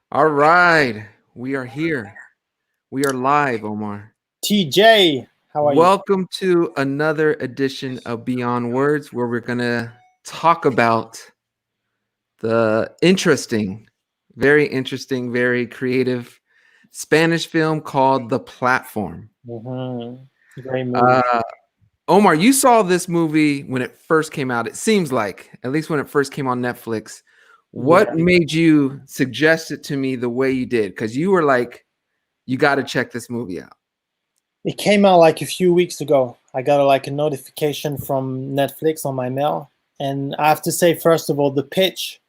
All right, we are here. We are live, Omar. TJ, how are you? Welcome to another edition of Beyond Words, where we're going to talk about the very interesting, very creative Spanish film called The Platform. Great movie. Omar, you saw this movie when it first came out. It seems like, at least when it first came on Netflix. What made you suggest it to me the way you did? Because you were like, you got to check this movie out. It came out like a few weeks ago. I got a notification from Netflix on my mail, and I have to say, first of all, the pitch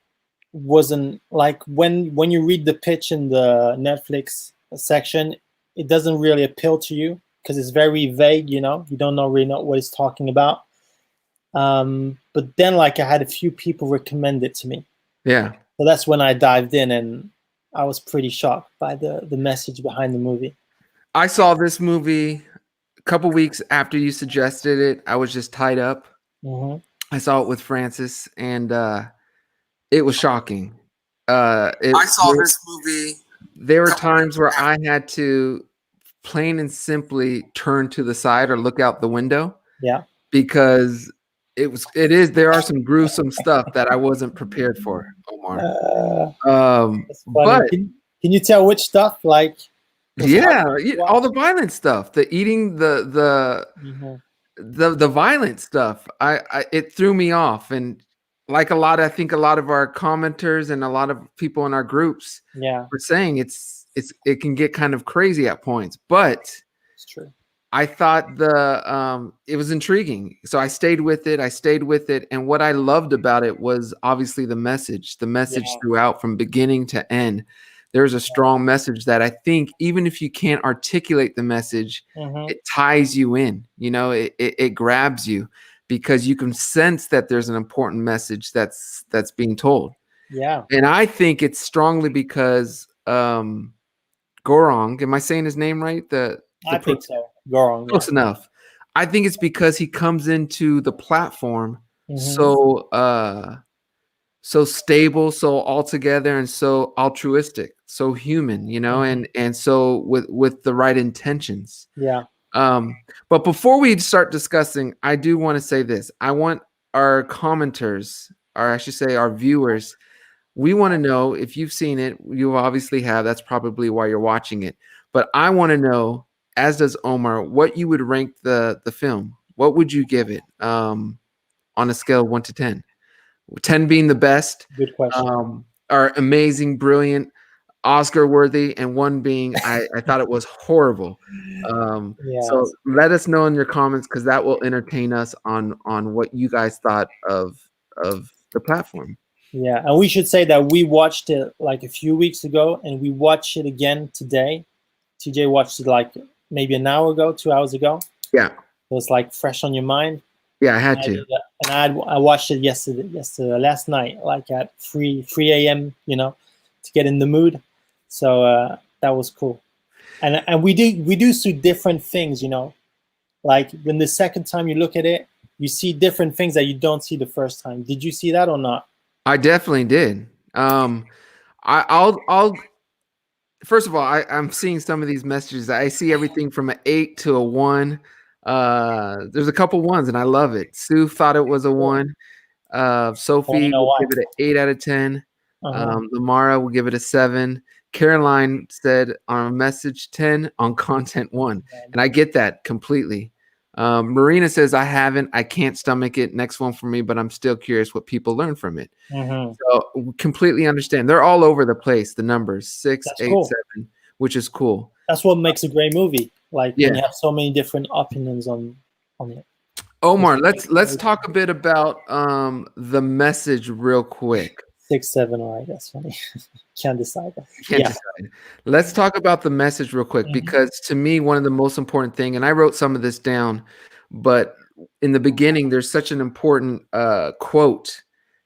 wasn't like when you read the pitch in the Netflix section, it doesn't really appeal to you because it's very vague. You don't really know what it's talking about. But then, I had a few people recommend it to me. Yeah. So that's when I dived in, and I was pretty shocked by the message behind the movie. I saw this movie a couple weeks after you suggested it. I was just tied up. I saw it with Francis, and it was shocking. I saw this movie. There were times where I had to plain and simply turn to the side or look out the window. Yeah. Because there are some gruesome stuff that I wasn't prepared for, Omar. But can you tell which stuff? Yeah, all the violent stuff, the eating, the violent stuff. It threw me off, and like I think a lot of our commenters and a lot of people in our groups, were saying it can get kind of crazy at points, but it's true. I thought it was intriguing, so I stayed with it. And what I loved about it was obviously the message throughout from beginning to end. There's a strong message that I think even if you can't articulate the message, it ties you in. It grabs you because you can sense that there's an important message that's being told. Yeah, and I think it's strongly because Gorong. Am I saying his name right? I think so. Gorong. Close enough. I think it's because he comes into the platform so stable, so altogether, and so altruistic, so human, and so with the right intentions. Yeah. But before we start discussing, I do want to say this. I want our commenters, or I should say our viewers, we want to know if you've seen it. You obviously have. That's probably why you're watching it. But I want to know, as does Omar, what you would rank the film. What would you give it on a scale of 1 to 10? 10 being the best. Good question. Are amazing, brilliant, Oscar worthy, and 1 being I thought it was horrible. So let us know in your comments, because that will entertain us on what you guys thought of the platform. Yeah, and we should say that we watched it like a few weeks ago, and we watched it again today. TJ watched it like maybe an hour ago, 2 hours ago. Yeah. So it's fresh on your mind. Yeah, I had to. And I watched it last night, like at 3 a.m. To get in the mood. So that was cool. And we do see different things. Like when the second time you look at it, you see different things that you don't see the first time. Did you see that or not? I definitely did. I'll first of all, I'm seeing some of these messages. I see everything from an 8 to a 1. There's a couple 1s, and I love it. Sue thought it was a 1. Sophie will give it an 8 out of 10. Lamara will give it a 7. Caroline said on a message 10, on content 1, and I get that completely. Marina says, I haven't. I can't stomach it. Next one for me, but I'm still curious what people learn from it. So completely understand. They're all over the place. The numbers 6, 8, 7, which is cool. That's what makes a great movie. When you have so many different opinions on it. Omar, let's talk a bit about the message real quick. 6, 7. All right, that's funny. Can't decide. Decide. Let's talk about the message real quick, because to me, one of the most important thing, and I wrote some of this down, but in the beginning, there's such an important quote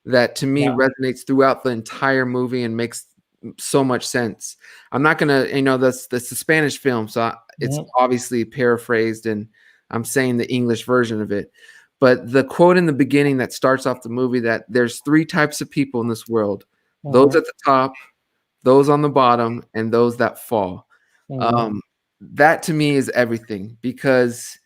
that to me resonates throughout the entire movie and makes so much sense. I'm not gonna, that's the Spanish film, so it's obviously paraphrased, and I'm saying the English version of it. But the quote in the beginning that starts off the movie, that there's three types of people in this world: those Mhm. at the top, those on the bottom, and those that fall. Mhm. Um, that to me is everything, because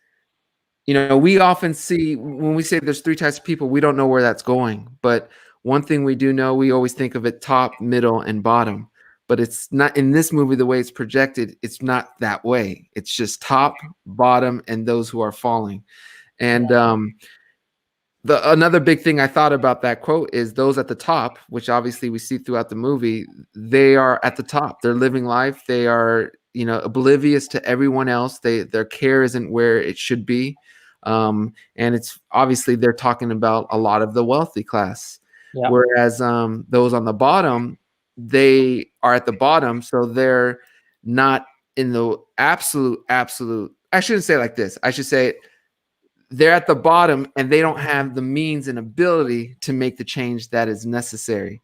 we often see when we say there's three types of people, we don't know where that's going. But one thing we do know, we always think of it top, middle, and bottom. But it's not in this movie, the way it's projected, it's not that way. It's just top, bottom, and those who are falling. And the another big thing I thought about that quote is those at the top, which obviously we see throughout the movie, they are at the top. They're living life. They are, oblivious to everyone else. Their care isn't where it should be. And it's obviously they're talking about a lot of the wealthy class. Yeah. Whereas those on the bottom, they are at the bottom, so they're not in the absolute. I shouldn't say it like this. I should say they're at the bottom and they don't have the means and ability to make the change that is necessary.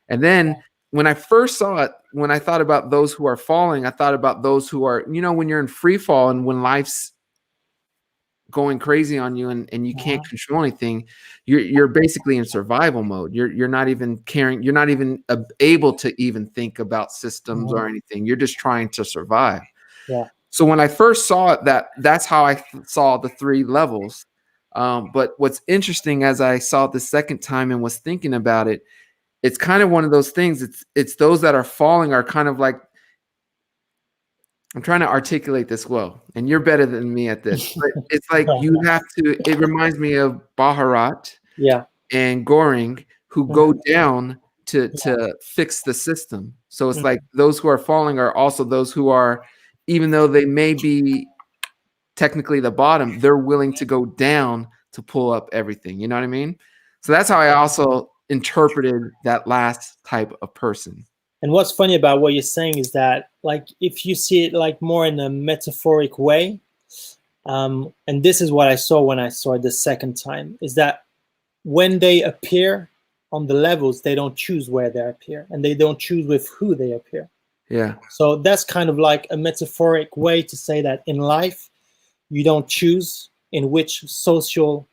And then when I first saw it, when I thought about those who are falling, I thought about those who are, when you're in free fall and when life's going crazy on you, and you can't Uh-huh. control anything, you're basically in survival mode. You're not even caring, you're not even able to even think about systems Mhm. or anything. You're just trying to survive. Yeah. So when I first saw it, that's how I saw the three levels. But what's interesting, as I saw it the second time and was thinking about it, it's kind of one of those things. It's those that are falling are kind of like, I'm trying to articulate this well, and you're better than me at this. But it's like you have to. It reminds me of Baharat Yeah. and Goring, who go Mhm. down to Yeah. fix the system. So it's like Mhm. those who are falling are also those who are, even though they may be technically the bottom, they're willing to go down to pull up everything. You know what I mean? So that's how I also interpreted that last type of person. And what's funny about what you're saying is that, like, if you see it like more in a metaphoric way, and this is what I saw when I saw it the second time, is that when they appear on the levels, they don't choose where they appear, and they don't choose with who they appear. Yeah. So that's kind of like a metaphoric way to say that in life, you don't choose in which social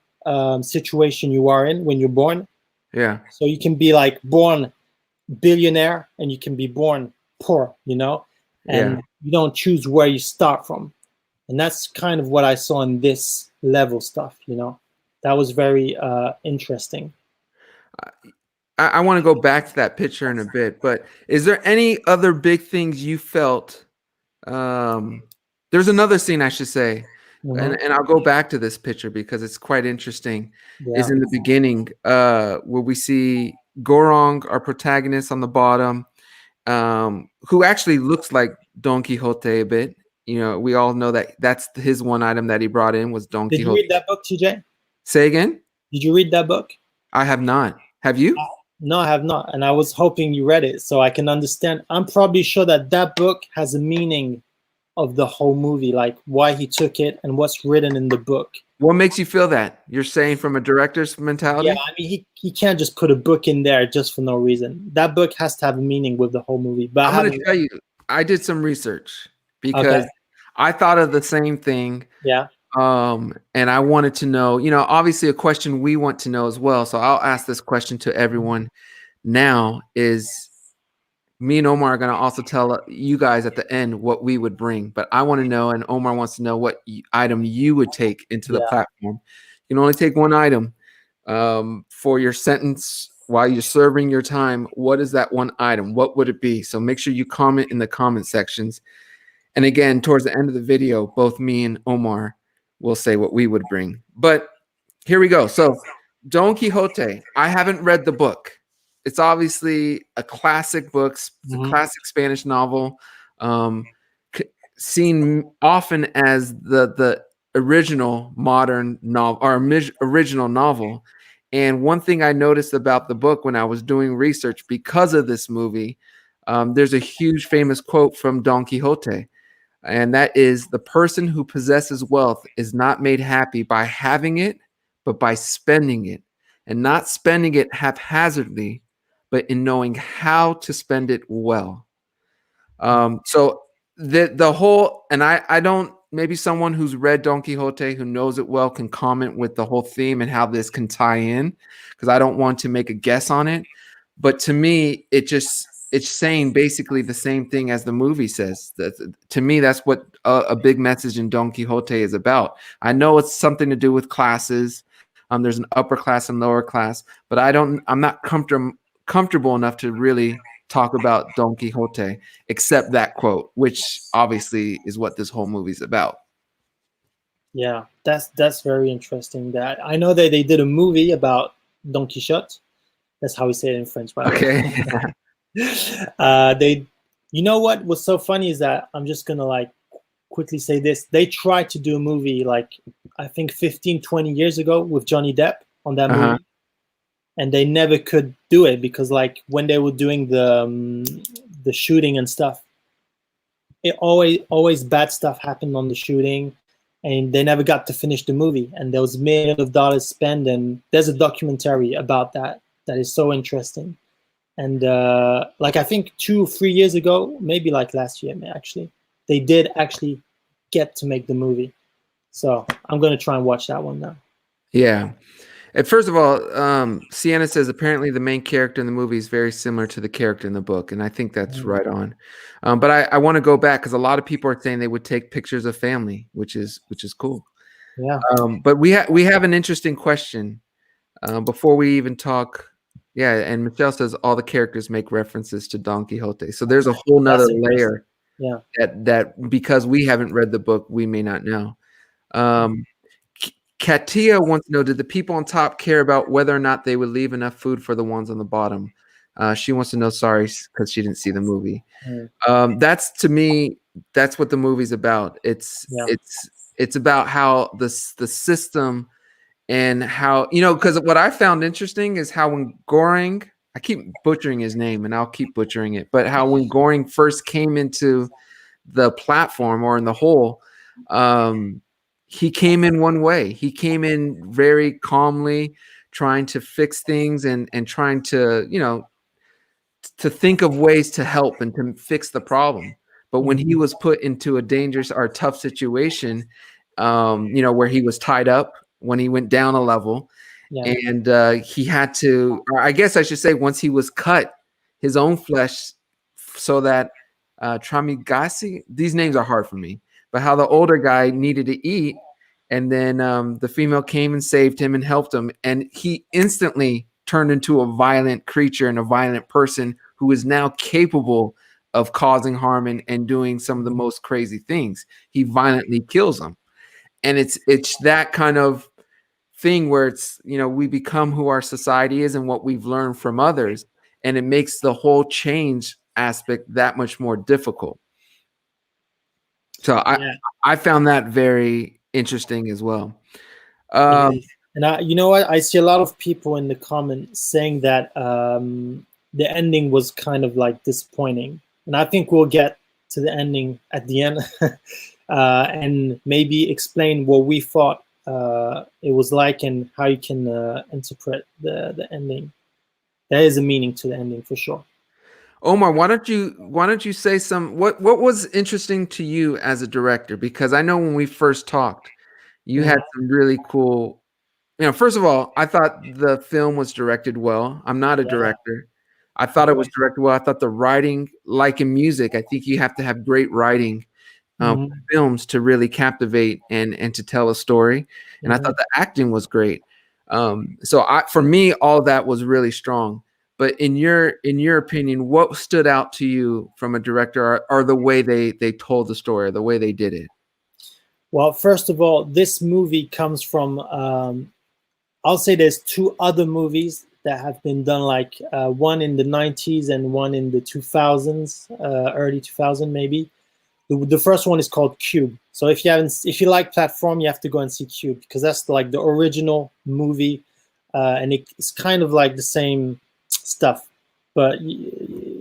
situation you are in when you're born. Yeah. So you can be like born billionaire and you can be born poor, Yeah. and you don't choose where you start from. And that's kind of what I saw in this level stuff. That was very interesting. I want to go back to that picture in a bit, but is there any other big things you felt? Um, there's another scene, I should say, and, Hmm. and I'll go back to this picture because it's quite interesting. Is Yeah. in the beginning, where we see Gorong, our protagonist, on the bottom, who actually looks like Don Quixote a bit. We all know that that's his one item that he brought in was Don Did you Quixote. read that book, TJ? Say again? Did you read that book? I have not. Have you? No, I have not. And I was hoping you read it so I can understand. I'm probably sure that that book has a meaning of the whole movie, like why he took it and what's written in the book. What makes you feel that? You're saying from a director's Yeah, mentality? I mean, he can't just put a book in there just for no reason. That book has to have a meaning with the whole movie. But I I'm gonna haven't. tell you, I did some research Okay. because I thought of the same thing. Yeah. And I wanted to know, obviously a question we want to know as well. So I'll ask this question to everyone now is me and Omar are going to also tell you guys at the end what we would bring, but I want to know, and Omar wants to know what item you would take into the Yeah. platform. You can only take one item for your sentence while you're serving your time. What is that one item? What would it be? So make sure you comment in the comment sections. And again, towards the end of the video, both me and Omar will say what we would bring. But here we go. So, Don Quixote, I haven't read the book. It's obviously a classic book, it's a Hmm. classic Spanish novel, um, seen often as the original modern novel or original novel. And one thing I noticed about the book when I was doing research because of this movie, there's a huge famous quote from Don Quixote, and that is, the person who possesses wealth is not made happy by having it, but by spending it, and not spending it haphazardly, but in knowing how to spend it well. So the whole, and I don't maybe someone who's read Don Quixote, who knows it well, can comment with the whole theme and how this can tie in, because I don't want to make a guess on it. But to me, it's saying basically the same thing as the movie says. To me, that's what a big message in Don Quixote is about. I know it's something to do with classes. There's an upper class and lower class, but I'm not comfortable enough to really talk about Don Quixote, except that quote, which obviously is what this whole movie's about. Yeah, that's very interesting. That I know that they did a movie about Don Quixote. That's how we say it in French, by the Okay. way. They, you know what was so funny is that I'm just gonna like quickly say this. They tried to do a movie like I think 15, 20 years ago with Johnny Depp on that Uh-huh. movie, and they never could do it because like when they were doing the shooting and stuff, it always bad stuff happened on the shooting, and they never got to finish the movie. And there was millions of dollars spent, and there's a documentary about that that is so interesting. And like I think 2 or 3 years ago, maybe like last year, actually, they did actually get to make the movie. So I'm gonna try and watch that one now. Yeah. And first of all, Sienna says apparently the main character in the movie is very similar to the character in the book, and I think that's right on. But I want to go back because a lot of people are saying they would take pictures of family, which is cool. Yeah. But we have an interesting question before we even talk. Yeah, and Michelle says all the characters make references to Don Quixote, so there's a whole nother That's interesting. layer Yeah. that because we haven't read the book, we may not know. Katia wants to know, did the people on top care about whether or not they would leave enough food for the ones on the bottom? She wants to know, sorry, because she didn't see the movie. That's, to me, that's what the movie's about. It's about how the system and how, because what I found interesting is how when Goring, I keep butchering his name and I'll keep butchering it, but how when Goring first came into the platform or in the hole, he came in one way. He came in very calmly, trying to fix things and trying to, to think of ways to help and to fix the problem. But when he was put into a dangerous or tough situation, where he was tied up when he went down a level, and he had to, or I guess I should say, once he was cut his own flesh so that Tramigasi, these names are hard for me, but how the older guy needed to eat, and then the female came and saved him and helped him, and he instantly turned into a violent creature and a violent person who is now capable of causing harm and doing some of the most crazy things. He violently kills them, and it's that kind of thing where it's, we become who our society is and what we've learned from others, and it makes the whole change aspect that much more difficult. So I found that very interesting as well. And you know what? I see a lot of people in the comments saying that the ending was kind of like disappointing, and I think we'll get to the ending at the end, and maybe explain what we thought it was like and how you can interpret the ending. There is a meaning to the ending for sure. Omar, why don't you say what was interesting to you as a director? Because I know when we first talked, you had some really cool. First of all, I thought the film was directed well. I'm not a director. I thought it was directed well. I thought the writing, like in music, I think you have to have great writing films to really captivate and to tell a story. And I thought the acting was great. So for me, all that was really strong. But in your opinion, what stood out to you from a director, or the way they told the story, or the way they did it? Well, first of all, this movie comes from, I'll say there's two other movies that have been done, like one in the 90s and one in the 2000s, early 2000 maybe. The first one is called Cube. So if you like platform, you have to go and see Cube, because that's like the original movie, and it's kind of like the same stuff, but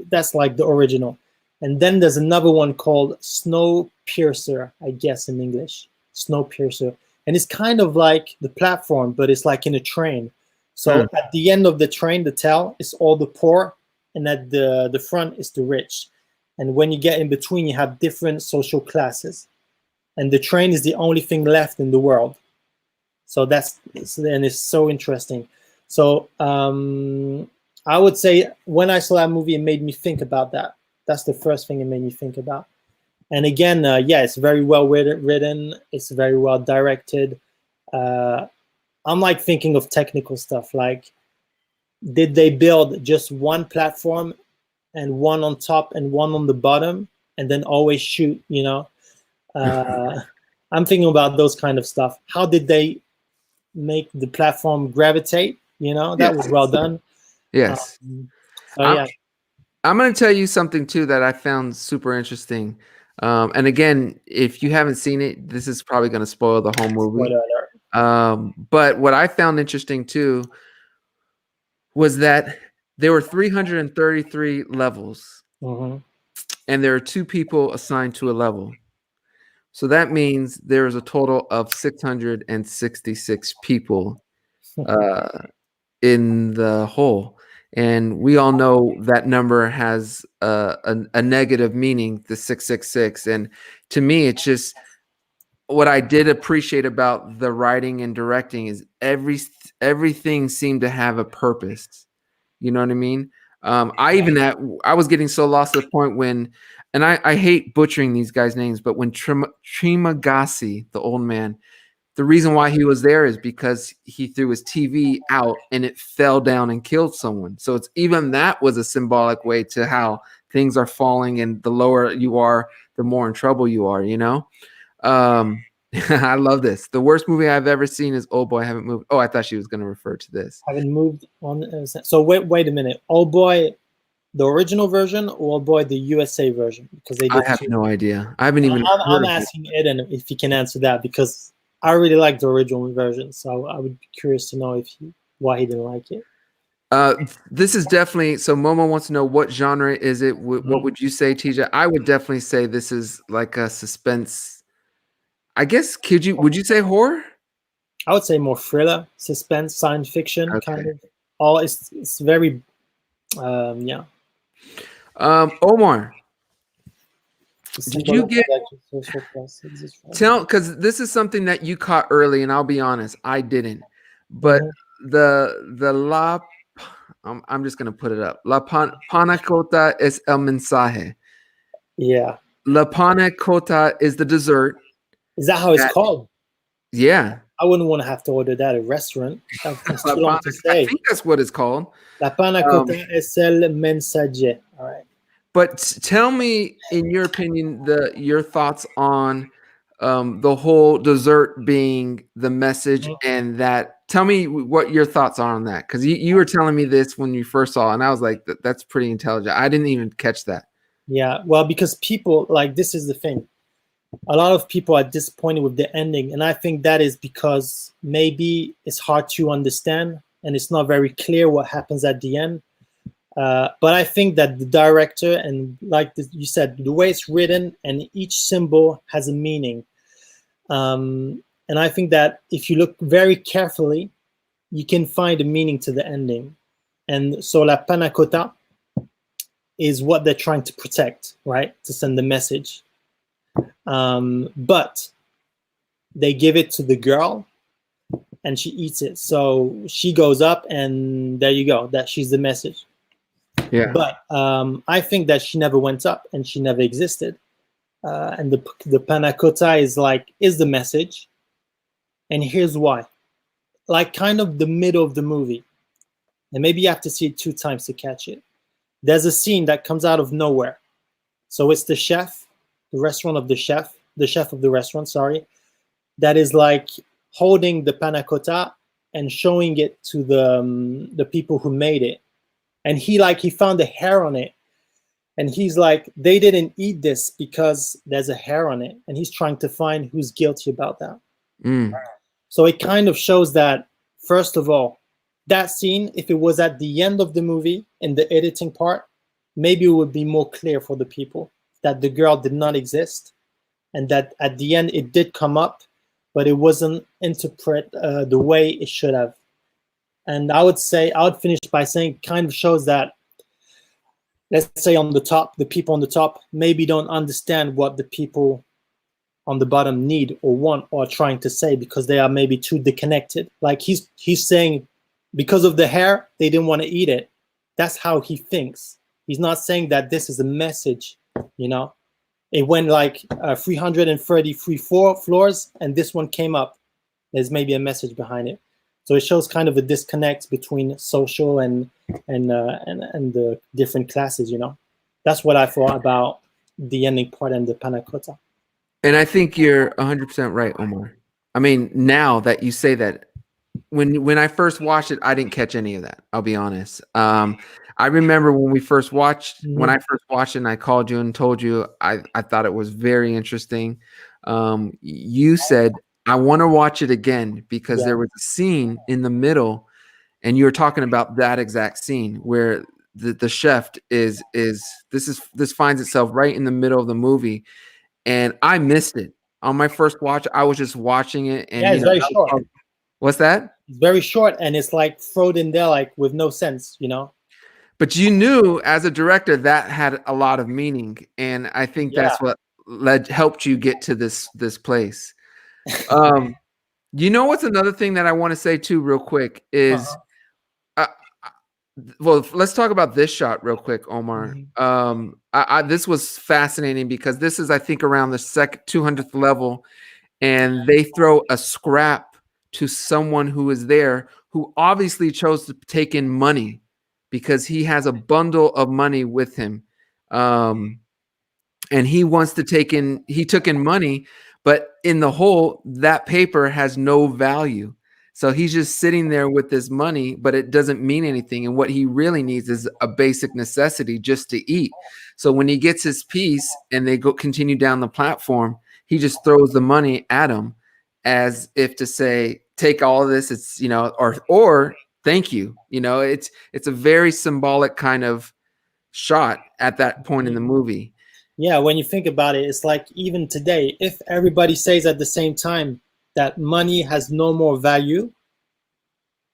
that's like the original. And then there's another one called Snowpiercer, I guess in English, Snowpiercer, and it's kind of like the platform, but it's like in a train. So at the end of the train, the tail is all the poor, and at the front is the rich. And when you get in between, you have different social classes. and the train is the only thing left in the world. So and it's so interesting. So I would say when I saw that movie, it made me think about that. That's the first thing it made me think about. And again, yeah, it's very well written. It's very well directed. I'm like thinking of technical stuff. Like, did they build just one platform and one on top and one on the bottom, and then always shoot? You know, I'm thinking about those kind of stuff. How did they make the platform gravitate? You know, that was Yes. well done. Yes. So yeah. I'm going to tell you something too that I found super interesting. And again, if you haven't seen it, this is probably going to spoil the whole movie. But what I found interesting too was that there were 333 levels, Mm-hmm. and there are 2 people assigned to a level. So that means there is a total of 666 people in the whole. And we all know that number has a negative meaning, the 666. And to me, it's just what I did appreciate about the writing and directing is everything seemed to have a purpose. You know what I mean? I was getting so lost to the point when, and I hate butchering these guys' names, but when Trimagasi, the old man, the reason why he was there is because he threw his TV out and it fell down and killed someone. So it's even that was a symbolic way to how things are falling, and the lower you are, the more in trouble you are, you know? I love this. The worst movie I've ever seen is Old Boy, I Haven't Moved. Oh, I thought she was going to refer to this. Haven't moved on. So wait a minute. Old Boy, the original version, or Old Boy, the USA version? Because they did I have no idea. I haven't even I'm asking Eden if he can answer that, because I really like the original version. So I would be curious to know why he didn't like it. This is definitely, so Momo wants to know, what genre is it? What would you say, TJ? I would definitely say this is like a suspense. I guess would you say horror? I would say more thriller, suspense, science fiction, Okay. kind of. All it's very yeah. Omar, did you get because this is something that you caught early, and I'll be honest, I didn't. But the la, I'm just gonna put it up. La panacota es el mensaje. Yeah. La panacota is the dessert. Is that how it's called? Yeah. I wouldn't want to have to order that at a restaurant. That's too long to say. I think that's what it's called. La panacota es el mensaje. All right. But tell me, in your opinion, your thoughts on the whole dessert being the message, and that. Tell me what your thoughts are on that, because you were telling me this when you first saw it, and I was like, that's pretty intelligent. I didn't even catch that. Yeah, well, because people, like, this is the thing. A lot of people are disappointed with the ending, and I think that is because maybe it's hard to understand and it's not very clear what happens at the end. But I think that the director, and like you said, the way it's written and each symbol has a meaning. And I think that if you look very carefully, you can find a meaning to the ending. And so la panna cotta is what they're trying to protect, right? To send the message. But they give it to the girl and she eats it. So she goes up, and there you go. That she's the message. Yeah. But I think that she never went up and she never existed. And the panna cotta is the message. And here's why. Like kind of the middle of the movie. And maybe you have to see it 2 times to catch it. There's a scene that comes out of nowhere. So it's the chef, the chef of the restaurant, sorry, that is like holding the panna cotta and showing it to the people who made it. And he found a hair on it. And he's like, they didn't eat this because there's a hair on it. And he's trying to find who's guilty about that. So it kind of shows that, first of all, that scene, if it was at the end of the movie in the editing part, maybe it would be more clear for the people that the girl did not exist, and that at the end it did come up, but it wasn't interpreted the way it should have. And I would finish by saying, kind of shows that, let's say on the top, the people on the top maybe don't understand what the people on the bottom need or want or trying to say, because they are maybe too disconnected. Like he's saying because of the hair they didn't want to eat it. That's how he thinks. He's not saying that this is a message, you know. It went like 333 floors and this one came up. There's maybe a message behind it. So it shows kind of a disconnect between social and the different classes, you know. That's what I thought about the ending part and the panna cotta. And I think you're 100% right, Omar. I mean, now that you say that, when I first watched it, I didn't catch any of that. I'll be honest. I remember when Mm-hmm. I first watched it, and I called you and told you I thought it was very interesting. You said I want to watch it again because Yeah, there was a scene in the middle, and you were talking about that exact scene where the chef this finds itself right in the middle of the movie, and I missed it on my first watch. I was just watching it, and yeah, you it's know, very that was short. what's that? It's very short, and it's like thrown in there like with no sense, you know. But you knew as a director that had a lot of meaning, and I think Yeah. that's what helped you get to this place. Um, you know what's another thing that I want to say too, real quick, is Uh-huh. uh, well, let's talk about this shot real quick, Omar. Mm-hmm. This was fascinating because this is, I think, around the second 200th level, and they throw a scrap to someone who is there who obviously chose to take in money because he has a bundle of money with him. Um, and he took in money, but in the whole, that paper has no value. So he's just sitting there with this money, but it doesn't mean anything. And what he really needs is a basic necessity just to eat. So when he gets his piece and they go continue down the platform, he just throws the money at him as if to say, take all of this. It's, you know, or thank you. You know, it's a very symbolic kind of shot at that point in the movie. Yeah, when you think about it, it's like even today, if everybody says at the same time that money has no more value,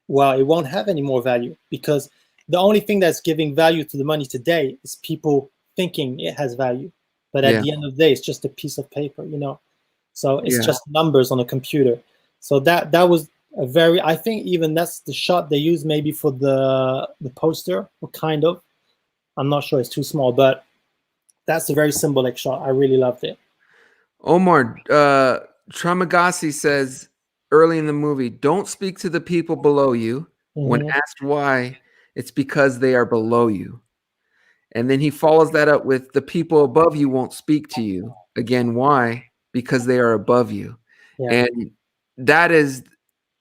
well, it won't have any more value, because the only thing that's giving value to the money today is people thinking it has value. But at Yeah. the end of the day, it's just a piece of paper, you know. So it's Yeah. just numbers on a computer. So that was a very, I think even that's the shot they used maybe for the poster, or kind of. I'm not sure, it's too small, but that's a very symbolic shot. I really loved it. Omar, Tramagasi says early in the movie, don't speak to the people below you. When Hmm. asked why, it's because they are below you. And then he follows that up with the people above you won't speak to you. Again, why? Because they are above you. Yeah. And that is,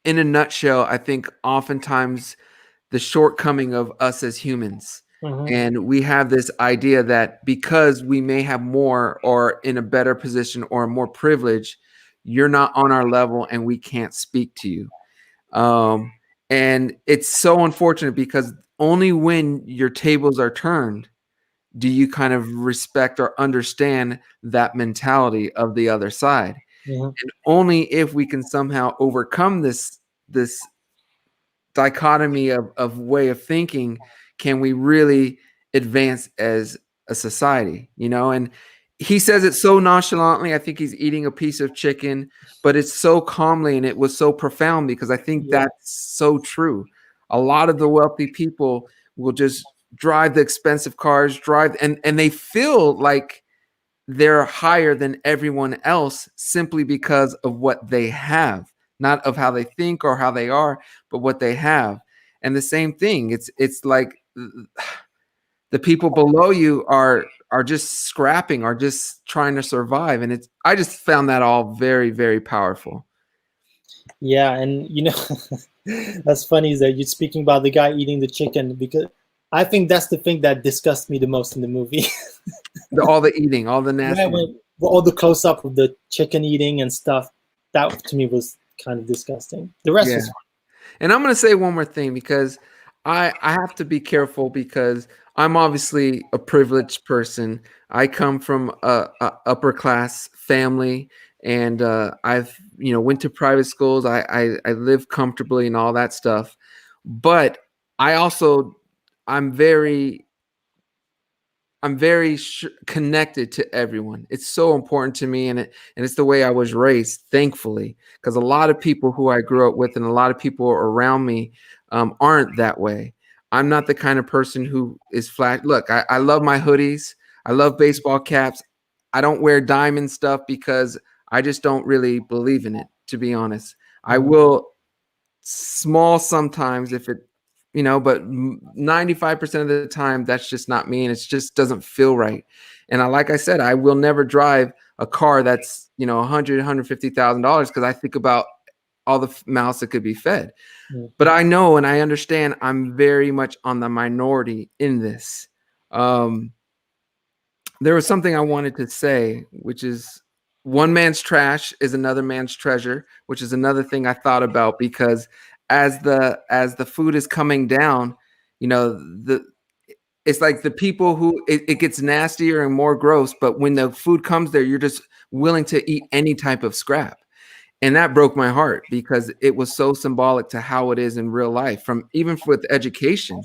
in a nutshell, I think oftentimes the shortcoming of us as humans. Hmm. And we have this idea that because we may have more or in a better position or more privilege, you're not on our level and we can't speak to you. Um, and it's so unfortunate because only when your tables are turned do you kind of respect or understand that mentality of the other side. Hmm. And only if we can somehow overcome this dichotomy of way of thinking can we really advance as a society, you know. And he says it so nonchalantly. I think he's eating a piece of chicken, but it's so calmly, and it was so profound because I think Yeah. that's so true. A lot of the wealthy people will just drive the expensive cars, drive, and they feel like they're higher than everyone else simply because of what they have, not of how they think or how they are, but what they have. And the same thing, it's like the people below you are just scrapping, are just trying to survive. And it's I just found that all very, very powerful. Yeah, and you know, that's funny is that you're speaking about the guy eating the chicken, because I think that's the thing that disgusts me the most in the movie. All the eating, all the Yeah, nasty. when all the close up of the chicken eating and stuff, that to me was kind of disgusting. The rest Yeah. was And I'm going to say one more thing because I have to be careful because I'm obviously a privileged person. I come from a upper class family, and I've went to private schools. I live comfortably and all that stuff. But I also I'm very I'm very connected to everyone. It's so important to me, and it's the way I was raised, thankfully, because a lot of people who I grew up with and a lot of people around me aren't that way. I'm not the kind of person who is flat. Look, I love my hoodies. I love baseball caps. I don't wear diamond stuff because I just don't really believe in it, to be honest. I Mhm. will small sometimes if it, but 95% of the time that's just not me, and it just doesn't feel right. And like I said, I will never drive a car that's 150,000 dollars because I think about all the mouths that could be fed. Mhm. But I know and I understand I'm very much on the minority in this. um there was something I wanted to say, which is one man's trash is another man's treasure, which is another thing I thought about because as the food is coming down, the it's like the people who it gets nastier and more gross, but when the food comes there, you're just willing to eat any type of scrap. And that broke my heart because it was so symbolic to how it is in real life, from even with education.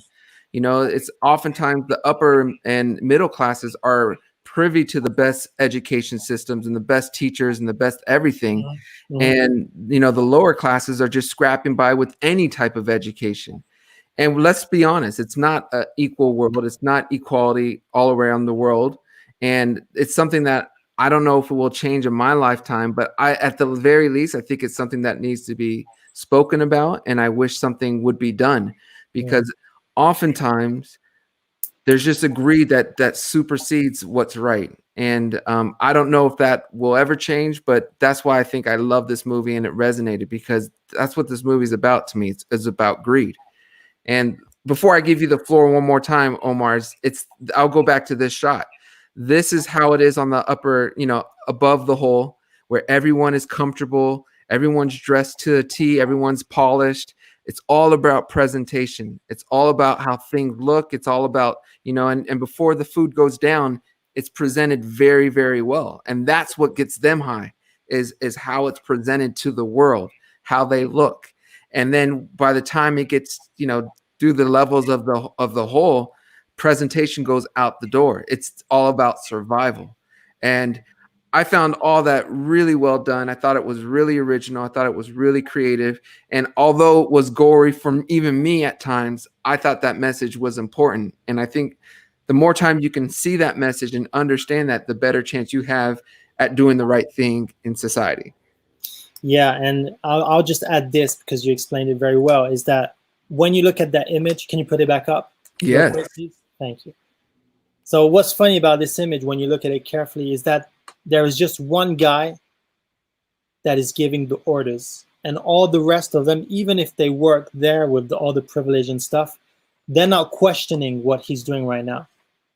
It's oftentimes the upper and middle classes are privy to the best education systems and the best teachers and the best everything. Mhm. Mhm. And the lower classes are just scrapping by with any type of education. And let's be honest, it's not an equal world. It's not equality all around the world. And it's something that I don't know if it will change in my lifetime, but at the very least, I think it's something that needs to be spoken about. And I wish something would be done Mhm. because oftentimes there's just a greed that supersedes what's right. And I don't know if that will ever change, but that's why I think I love this movie and it resonated because that's what this movie is about to me. It's about greed. And before I give you the floor one more time, Omar, I'll go back to this shot. This is how it is on the upper, above the hole, where everyone is comfortable, everyone's dressed to a T, everyone's polished. It's all about presentation. It's all about how things look. It's all about, and before the food goes down, it's presented very, very well. And that's what gets them high, is how it's presented to the world, how they look. And then by the time it gets, through the levels of the whole, presentation goes out the door. It's all about survival. And I found all that really well done. I thought it was really original. I thought it was really creative. And although it was gory from even me at times, I thought that message was important. And I think the more time you can see that message and understand that, the better chance you have at doing the right thing in society. Yeah, and I'll just add this because you explained it very well. Is that when you look at that image, can you put it back up real Yes. quick, please? Thank you. So what's funny about this image when you look at it carefully is that there is just one guy that is giving the orders, and all the rest of them, even if they work there with all the privilege and stuff, they're not questioning what he's doing right now.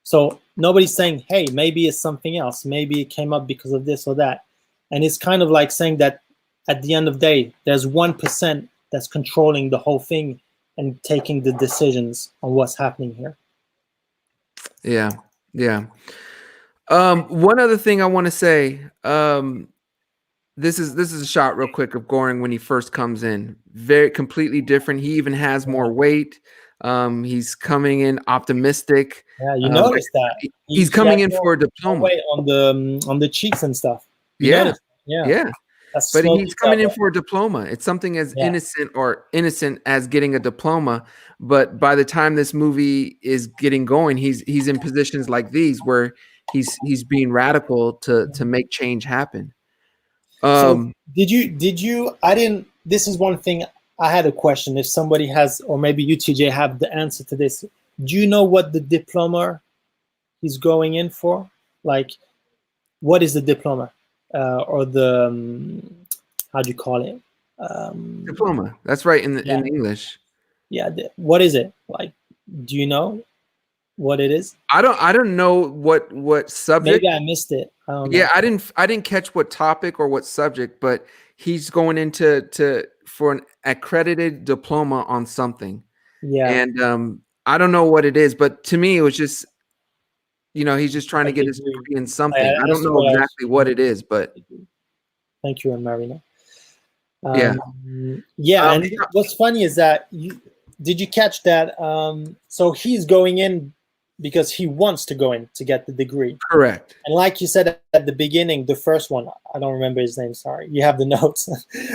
So nobody's saying, hey, maybe it's something else. Maybe it came up because of this or that. And it's kind of like saying that at the end of the day, there's 1% that's controlling the whole thing and taking the decisions on what's happening here. Yeah. Yeah. One other thing I want to say, this is a shot real quick of Goring when he first comes in. Very completely different. He even has Yeah, more weight. He's coming in optimistic. yeah, you noticed that He's he coming has in for a more diploma. weight on the cheeks and stuff. You Yeah, noticed? Yeah, yeah. that's But small he's detail, coming in but for a diploma. It's something as yeah. innocent as getting a diploma. But by the time this movie is getting going, he's in positions like these where he's being radical to make change happen. So Um, did you I didn't this is one thing I had a question if somebody has, or maybe you TJ have the answer to this. Do you know what the diploma he's going in for? Like, what is the diploma? Or the how do you call it? Diploma. That's right Yeah, in English. yeah. What is it? Like, do you know what it is? I don't know what Maybe subject. I missed it. I don't Yeah, know. I didn't catch what topic or what subject, but he's going into to for an accredited diploma on something. Yeah, And I don't know what it is, but to me it was just, he's just trying a to get his degree. degree in something. I don't That's know what I was. exactly what it is, but Thank you, Marina. yeah. Yeah, Um, and what's funny is that did you catch that? So he's going in. because he wants to go in to get the degree. Correct. And like you said at the beginning, the first one, I don't remember his name, sorry. You have the notes.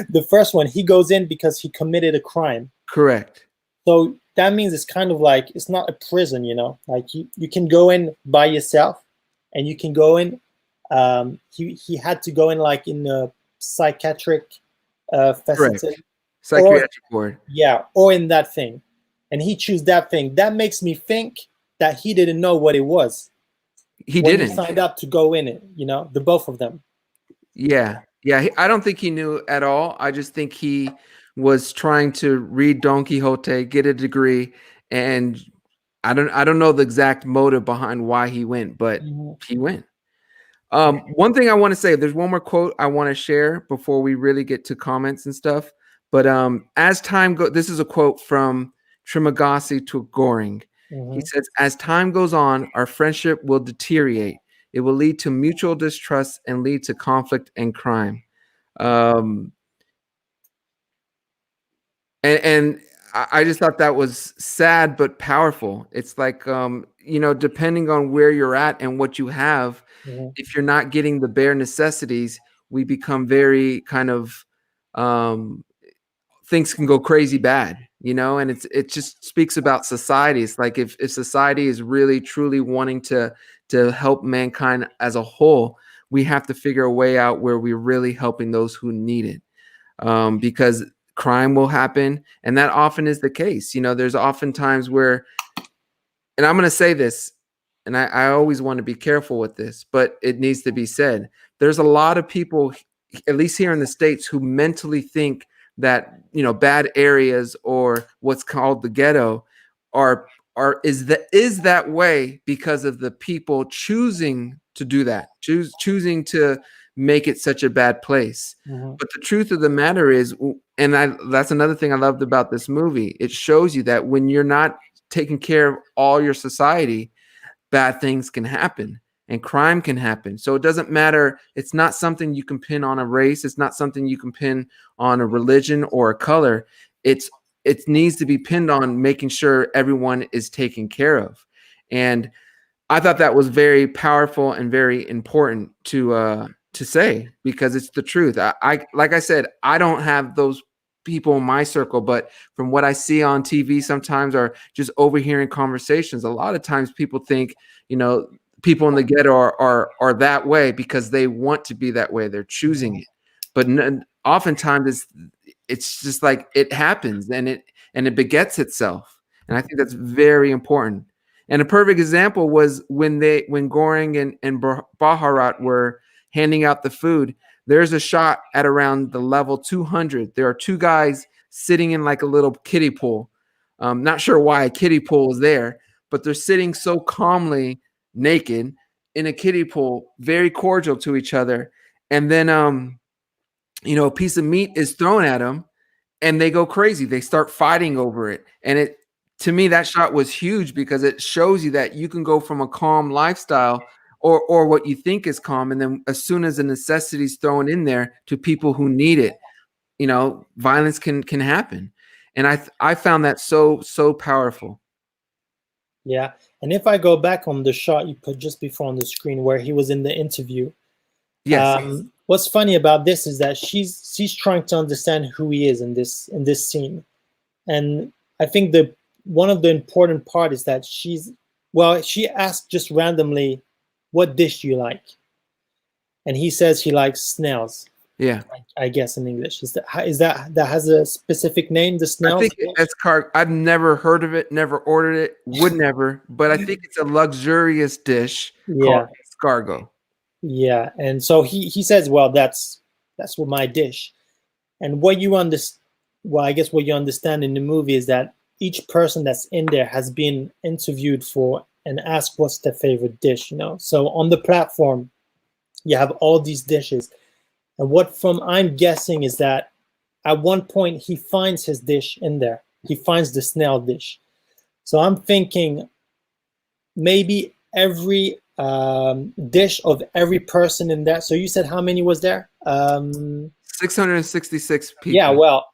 The first one, he goes in because he committed a crime. Correct. So that means it's kind of like, it's not a prison, you know? Like you can go in by yourself and you can go in. He had to go in like in a psychiatric Correct. facility. Psychiatric ward. Yeah, or in that thing. And he chose that thing. That makes me think that he didn't know what it was. He when didn't. he signed up to go in it, you know, the both of them. Yeah. Yeah. I don't think he knew at all. I just think he was trying to read Don Quixote, get a degree, and I don't know the exact motive behind why he went, but he went. One thing I want to say, there's one more quote I want to share before we really get to comments and stuff. But as time goes, this is a quote from Trimagasi to Goring. He says, as time goes on, our friendship will deteriorate. It will lead to mutual distrust and lead to conflict and crime. And I just thought that was sad but powerful. It's like, depending on where you're at and what you have, if you're not getting the bare necessities, we become very kind of things can go crazy bad, and it just speaks about society. It's like if society is really truly wanting to help mankind as a whole, we have to figure a way out where we're really helping those who need it, because crime will happen, and that often is the case. There's often times where, and I'm going to say this, and I always want to be careful with this, but it needs to be said. There's a lot of people, at least here in the States, who mentally think that bad areas or what's called the ghetto is that way because of the people choosing to do that, choosing to make it such a bad place. But the truth of the matter is, and that's another thing I loved about this movie, it shows you that when you're not taking care of all your society, bad things can happen and crime can happen. So it doesn't matter. It's not something you can pin on a race. It's not something you can pin on a religion or a color. It needs to be pinned on making sure everyone is taken care of. And I thought that was very powerful and very important to say, because it's the truth. I like I said, I don't have those people in my circle, but from what I see on TV sometimes, or just overhearing conversations, a lot of times people think, people in the ghetto are that way because they want to be that way. They're choosing it. But oftentimes it's just like it happens and it begets itself. And I think that's very important. And a perfect example was when Goring and Baharat were handing out the food. There's a shot at around the level 200. There are two guys sitting in like a little kiddie pool. Not sure why a kiddie pool is there, but they're sitting so calmly naked in a kiddie pool, very cordial to each other. And then, a piece of meat is thrown at them and they go crazy. They start fighting over it. And to me, that shot was huge because it shows you that you can go from a calm lifestyle or what you think is calm, and then as soon as the necessity is thrown in there to people who need it, violence can happen. And I found that so powerful. Yeah. And if I go back on the shot you put just before on the screen where he was in the interview, yes. What's funny about this is that she's trying to understand who he is in this scene. And I think one of the important part is that she asked just randomly, what dish do you like? And he says he likes snails. Yeah. I guess in English. Is that has a specific name, the snails? I think it's I've never heard of it, never ordered it, would never, but I think it's a luxurious dish called escargot. Yeah, and so he says, well, that's what my dish. And what you understand, well, I guess what you understand in the movie is that each person that's in there has been interviewed for and asked what's their favorite dish, So on the platform, you have all these dishes. And I'm guessing is that at one point he finds his dish in there. He finds the snail dish. So I'm thinking maybe every dish of every person in there. So you said how many was there? 666 people. Yeah, well,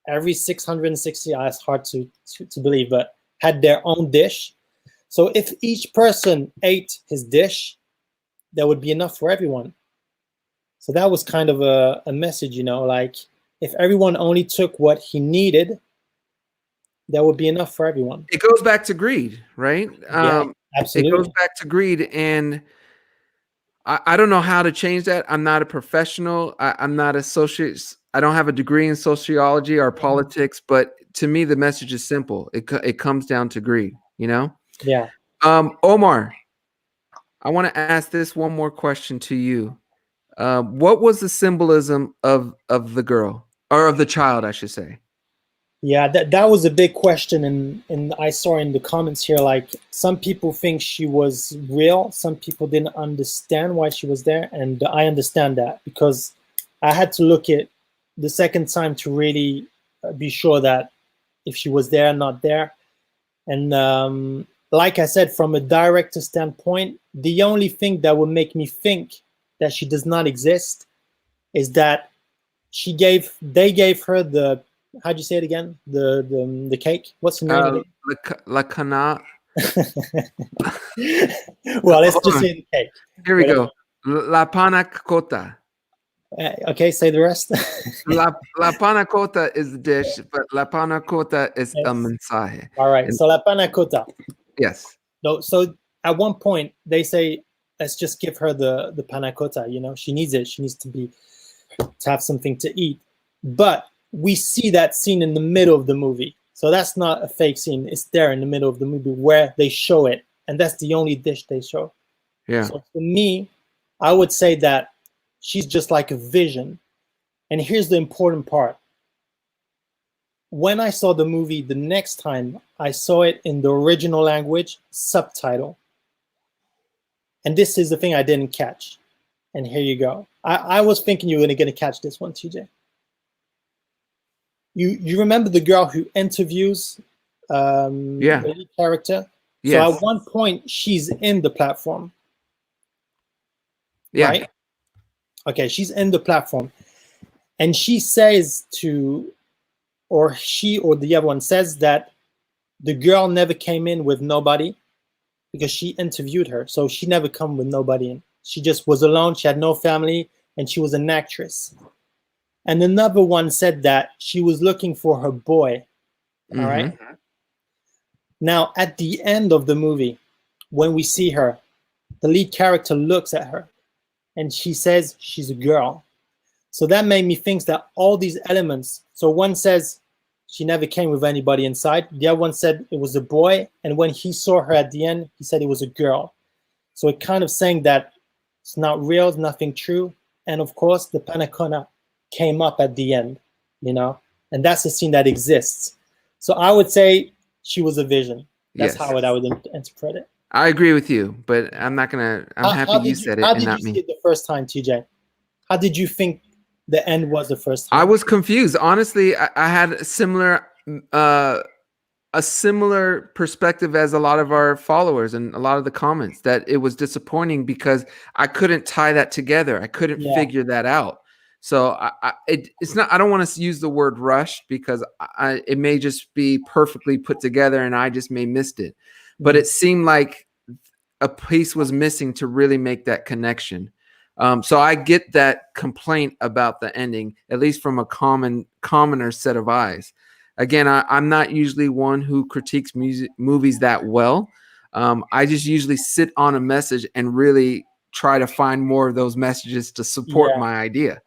every 660, it's hard to believe, but had their own dish. So if each person ate his dish, that would be enough for everyone. So that was kind of a message, like if everyone only took what he needed, that would be enough for everyone. It goes back to greed, right? Yeah, It goes absolutely. back to greed, and I don't know how to change that. I'm not a professional. I'm not associate. I don't have a degree in sociology or politics, but to me, the message is simple. It comes down to greed. Yeah. Omar, I want to ask this one more question to you. What was the symbolism of the girl or of the child, I should say? Yeah, that was a big question, and I saw in the comments here, like some people think she was real, some people didn't understand why she was there, and I understand that because I had to look at the second time to really be sure that if she was there or not there. And like I said, from a director standpoint, the only thing that would make me think that she does not exist is that they gave her the, how'd you say it again? The cake. What's the name again? La Cana. Well, let's Hold just on. say the cake. Here we go. La Pana Cotta. Okay, say the rest. La Pana Cotta is the dish, but La Pana Cotta is a Yes. mensaje. All right. And So la panna cotta. yes. No, so at one point they say, let's just give her the panna cotta. She needs it. She needs to have something to eat. But we see that scene in the middle of the movie. So that's not a fake scene. It's there in the middle of the movie where they show it. And that's the only dish they show. Yeah. So for me, I would say that she's just like a vision. And here's the important part. When I saw the movie the next time, I saw it in the original language, subtitle. And this is the thing I didn't catch. And here you go. I was thinking you were going to catch this one, TJ. You remember the girl who interviews the lead character? So Yes. at one point, she's in the platform. Yeah. Right? Okay, she's in the platform. And she says to, or she or the other one says that the girl never came in with nobody because she interviewed her. So she never come with nobody in. She just was alone. She had no family and she was an actress. And another one said that she was looking for her boy. All right. Now, at the end of the movie, when we see her, the lead character looks at her and she says she's a girl. So that made me think that all these elements, so one says she never came with anybody inside. The other one said it was a boy. And when he saw her at the end, he said it was a girl. So it kind of saying that it's not real, it's nothing true. And of course, the Panacona came up at the end, and that's a scene that exists. So I would say she was a vision. That's how I would interpret it. I agree with you, but I'm not gonna. I'm happy you said it and not me. How did you see it the first time, TJ? How did you think the end was the first time? I was confused. Honestly, I had a similar perspective as a lot of our followers and a lot of the comments, that it was disappointing because I couldn't tie that together. I couldn't figure that out. So it's not. I don't want to use the word rushed because it may just be perfectly put together and I just may missed it. But it seemed like a piece was missing to really make that connection. So I get that complaint about the ending, at least from a commoner set of eyes. Again, I'm not usually one who critiques movies that well. I just usually sit on a message and really try to find more of those messages to support my idea.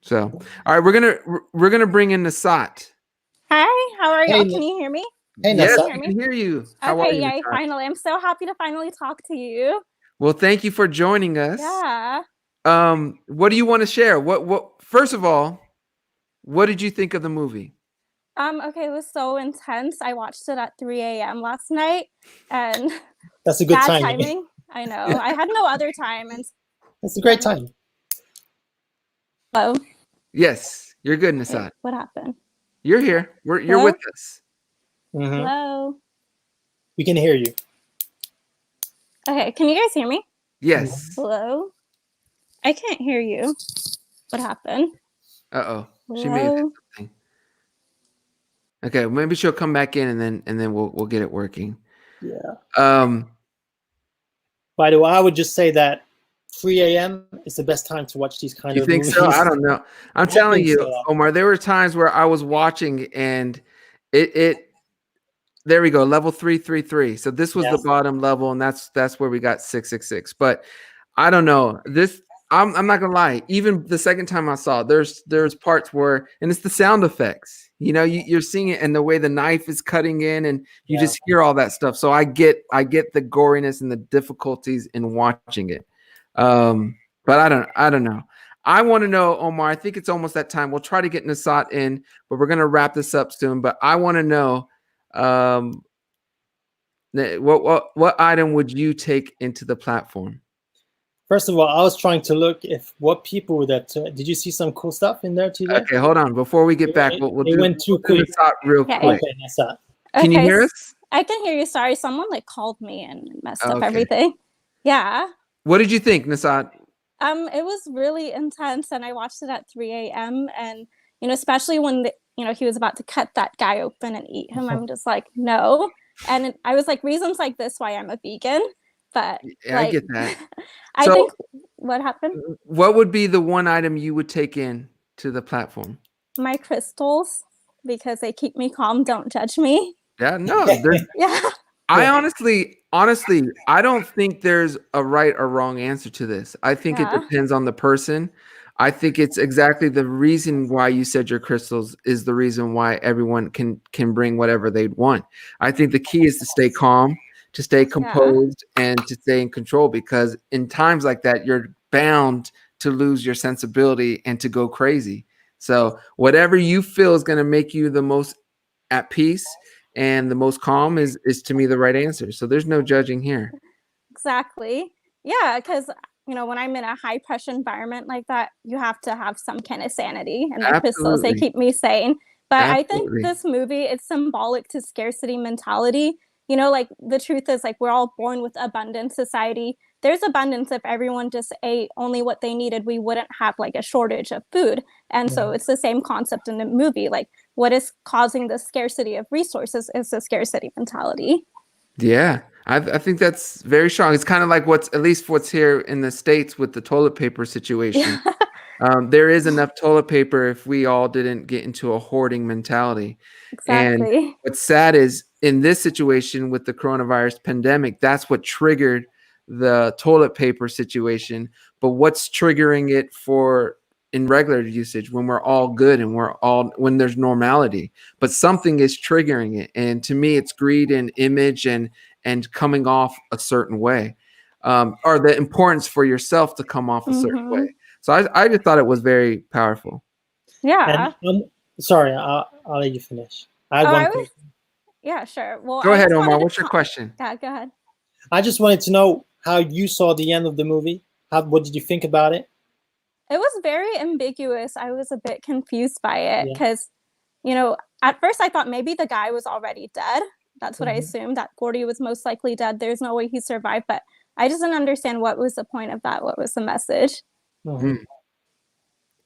So, all right, we're gonna bring in Nasat. Hi, how are you? Can you hear me? Hey, yes, Nasat. I can hear you. How are you? Yay, finally. I'm so happy to finally talk to you. Well, thank you for joining us. Yeah. What do you want to share? What first of all, what did you think of the movie? Okay, it was so intense. I watched it at 3 a.m. last night, and that's a good bad timing. I know. I had no other time, and it's a great time. Hello. Yes, you're good, Nasat. What happened? You're here. You're with us. Hello. We can hear you. Okay, can you guys hear me? Yes. Hello. I can't hear you. What happened? Uh-oh. She may have hit something. Okay, maybe she'll come back in and then we'll get it working. Yeah. Um, By the way, I would just say that 3 a.m. is the best time to watch these kind you of think so? movies. I don't know. I'm I telling think you, so. Omar, there were times where I was watching and it there we go, level 333. So this was the Yes. bottom level, and that's where we got 666. But I don't know. This I'm not gonna lie. Even the second time I saw it, there's parts where, and it's the sound effects. You know, you're seeing it and the way the knife is cutting in, and you Yeah. just hear all that stuff. So I get the goriness and the difficulties in watching it. But I don't know. I want to know, Omar. I think it's almost that time. We'll try to get Nasat in, but we're gonna wrap this up soon. But I want to know, um, what item would you take into the platform? First of all, I was trying to look if what people that did you see some cool stuff in there, TJ? Okay, hold on. Before we get back, we'll It do went too we'll do quick. the top real Okay. quick. Okay, that's that. Can you hear us? I can hear you. Sorry, someone like called me and messed up Okay. everything. Yeah. What did you think, Nasat? It was really intense, and I watched it at 3 a.m. And especially when he was about to cut that guy open and eat him, I'm just like, no. And I was like, reasons like this why I'm a vegan. But Yeah, I get that. I So- think what happened? What would be the one item you would take in to the platform? My crystals, because they keep me calm. Don't judge me. Yeah, no, there's Yeah. I honestly, I don't think there's a right or wrong answer to this. I think it Yeah. depends on the person. I think it's exactly the reason why you said your crystals is the reason why everyone can bring whatever they'd want. I think the key is to stay calm, to stay composed, and to stay in control, because in times like that, you're bound to lose your sensibility and to go crazy. So whatever you feel is going to make you the most at peace and the most calm is to me the right answer. So there's no judging here. Exactly. Yeah, because when I'm in a high pressure environment like that, you have to have some kind of sanity, and my crystals, they Absolutely. keep me sane. But I think Absolutely. this movie, it's symbolic to scarcity mentality. Like the truth is, like, we're all born with abundant society. There's abundance. If everyone just ate only what they needed, we wouldn't have like a shortage of food. And so it's the same concept in the movie. Like, what is causing the scarcity of resources is the scarcity mentality. Yeah, I think that's very strong. It's kind of like what's here in the States with the toilet paper situation. There is enough toilet paper if we all didn't get into a hoarding mentality. And Exactly. what's sad is in this situation with the coronavirus pandemic, that's what triggered the toilet paper situation. But what's triggering it for in regular usage when we're all good and when there's normality? But something is triggering it. And to me, it's greed and image and coming off a certain way, or the importance for yourself to come off a certain way. So I just thought it was very powerful. Yeah. And sorry, I'll let you finish. I had one question. Yeah, sure. Well, Go I ahead, just Omar. wanted to What's your question? Yeah, go ahead. I just wanted to know how you saw the end of the movie. What did you think about it? It was very ambiguous. I was a bit confused by it Yeah. because, at first I thought maybe the guy was already dead. That's what I assumed, that Gordy was most likely dead. There's no way he survived, but I just didn't understand what was the point of that. What was the message? Yeah,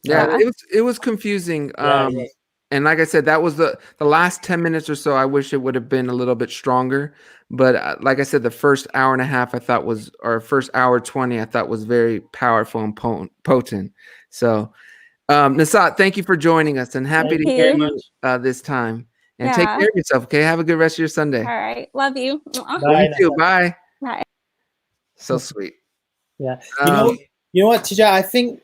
Yeah. it was confusing. Yeah, it was. And like I said, that was the last 10 minutes or so. I wish it would have been a little bit stronger. But like I said, the first hour and a half or first hour 20, I thought was very powerful and potent. So, Nasat, thank you for joining us, and happy Thank to you hear very you much. this time. And Yeah. take care of yourself, okay? Have a good rest of your Sunday. All right. Love you. Bye. You too. Bye. Bye. So sweet. Yeah. You know what, TJ? I think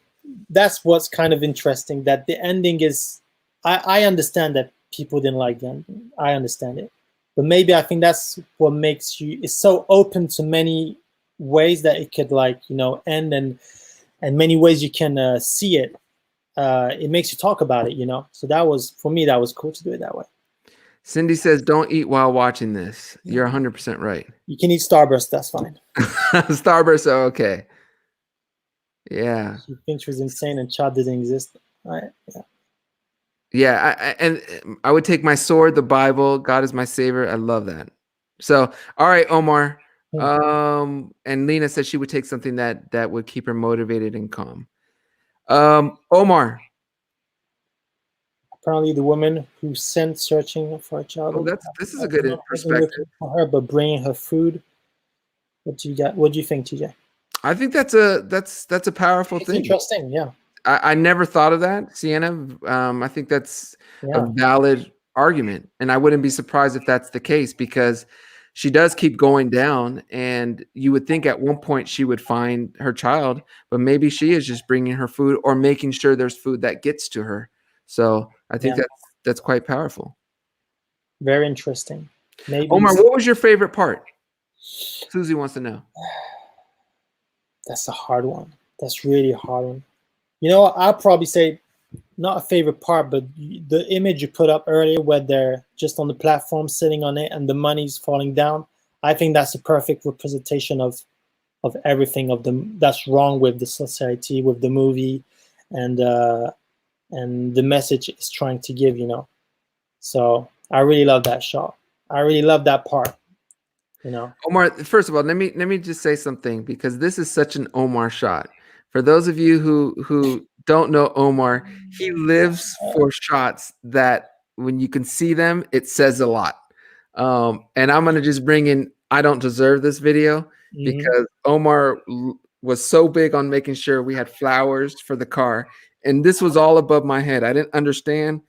that's what's kind of interesting, that the ending is, I understand that people didn't like the ending. I understand it. But maybe I think that's what makes it's so open to many ways that it could end, and many ways you can see it. It makes you talk about it, So for me, that was cool to do it that way. Cindy says, don't eat while watching this. You're 100% right. You can eat Starburst, that's fine. Starburst, okay. Yeah. She thinks she was insane and Chad didn't exist. Right? Yeah. Yeah, I would take my sword, the Bible, God is my savior. I love that. So, all right, Omar. And Lena said she would take something that would keep her motivated and calm. Omar, Apparently, the woman who sent searching for a child. Oh, this is a good Wasn't perspective. looking for her, but bringing her food. What do you got? What do you think, TJ? I think that's a powerful It's thing. interesting. Yeah. I never thought of that, Sienna. I think that's a Yeah. valid argument, and I wouldn't be surprised if that's the case because she does keep going down, and you would think at one point she would find her child, but maybe she is just bringing her food or making sure there's food that gets to her. So I think Yeah. that's quite powerful. Very interesting. Maybe Omar, what was your favorite part? Susie wants to know. that's a hard one. That's really a hard one. You know, I'll probably say not a favorite part, but the image you put up earlier where they're just on the platform sitting on it and the money's falling down. I think that's a perfect representation of everything of that's wrong with the society, with the movie, and the message it's trying to give. You know, so I really love that shot. I really love that part. You know, Omar, first of all, let me just say something because this is such an Omar shot. For those of you who don't know Omar, he lives for shots that when you can see them, it says a lot. And I'm gonna just bring in I don't deserve this video because Omar was so big on making sure we had flowers for the car, and this was all above my head. I didn't understand,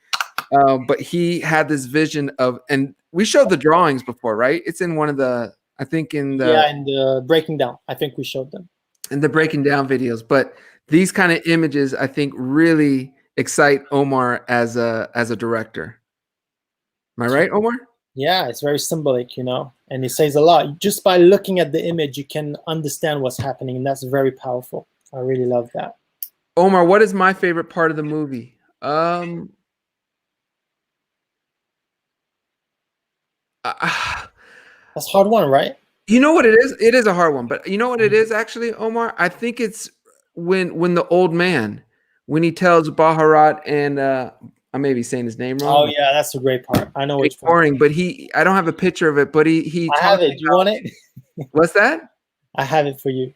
but he had this vision of, and we showed the drawings before, right? It's in one of the, I think in the breaking down. I think we showed them in the breaking down videos. But these kind of images, I think, really excite Omar as a director. Am I right, Omar? Yeah, it's very symbolic, you know, and it says a lot. Just by looking at the image, you can understand what's happening, and that's very powerful. I really love that. Omar, what is my favorite part of the movie? That's a hard one, right? You know what it is? It is a hard one, but you know what it is actually, Omar? I think it's when the old man, when he tells Baharat and I may be saying his name wrong. Oh yeah, that's a great part. I know which boring, but I don't have a picture of it, but he I have it. Do you want it? What's that? I have it for you.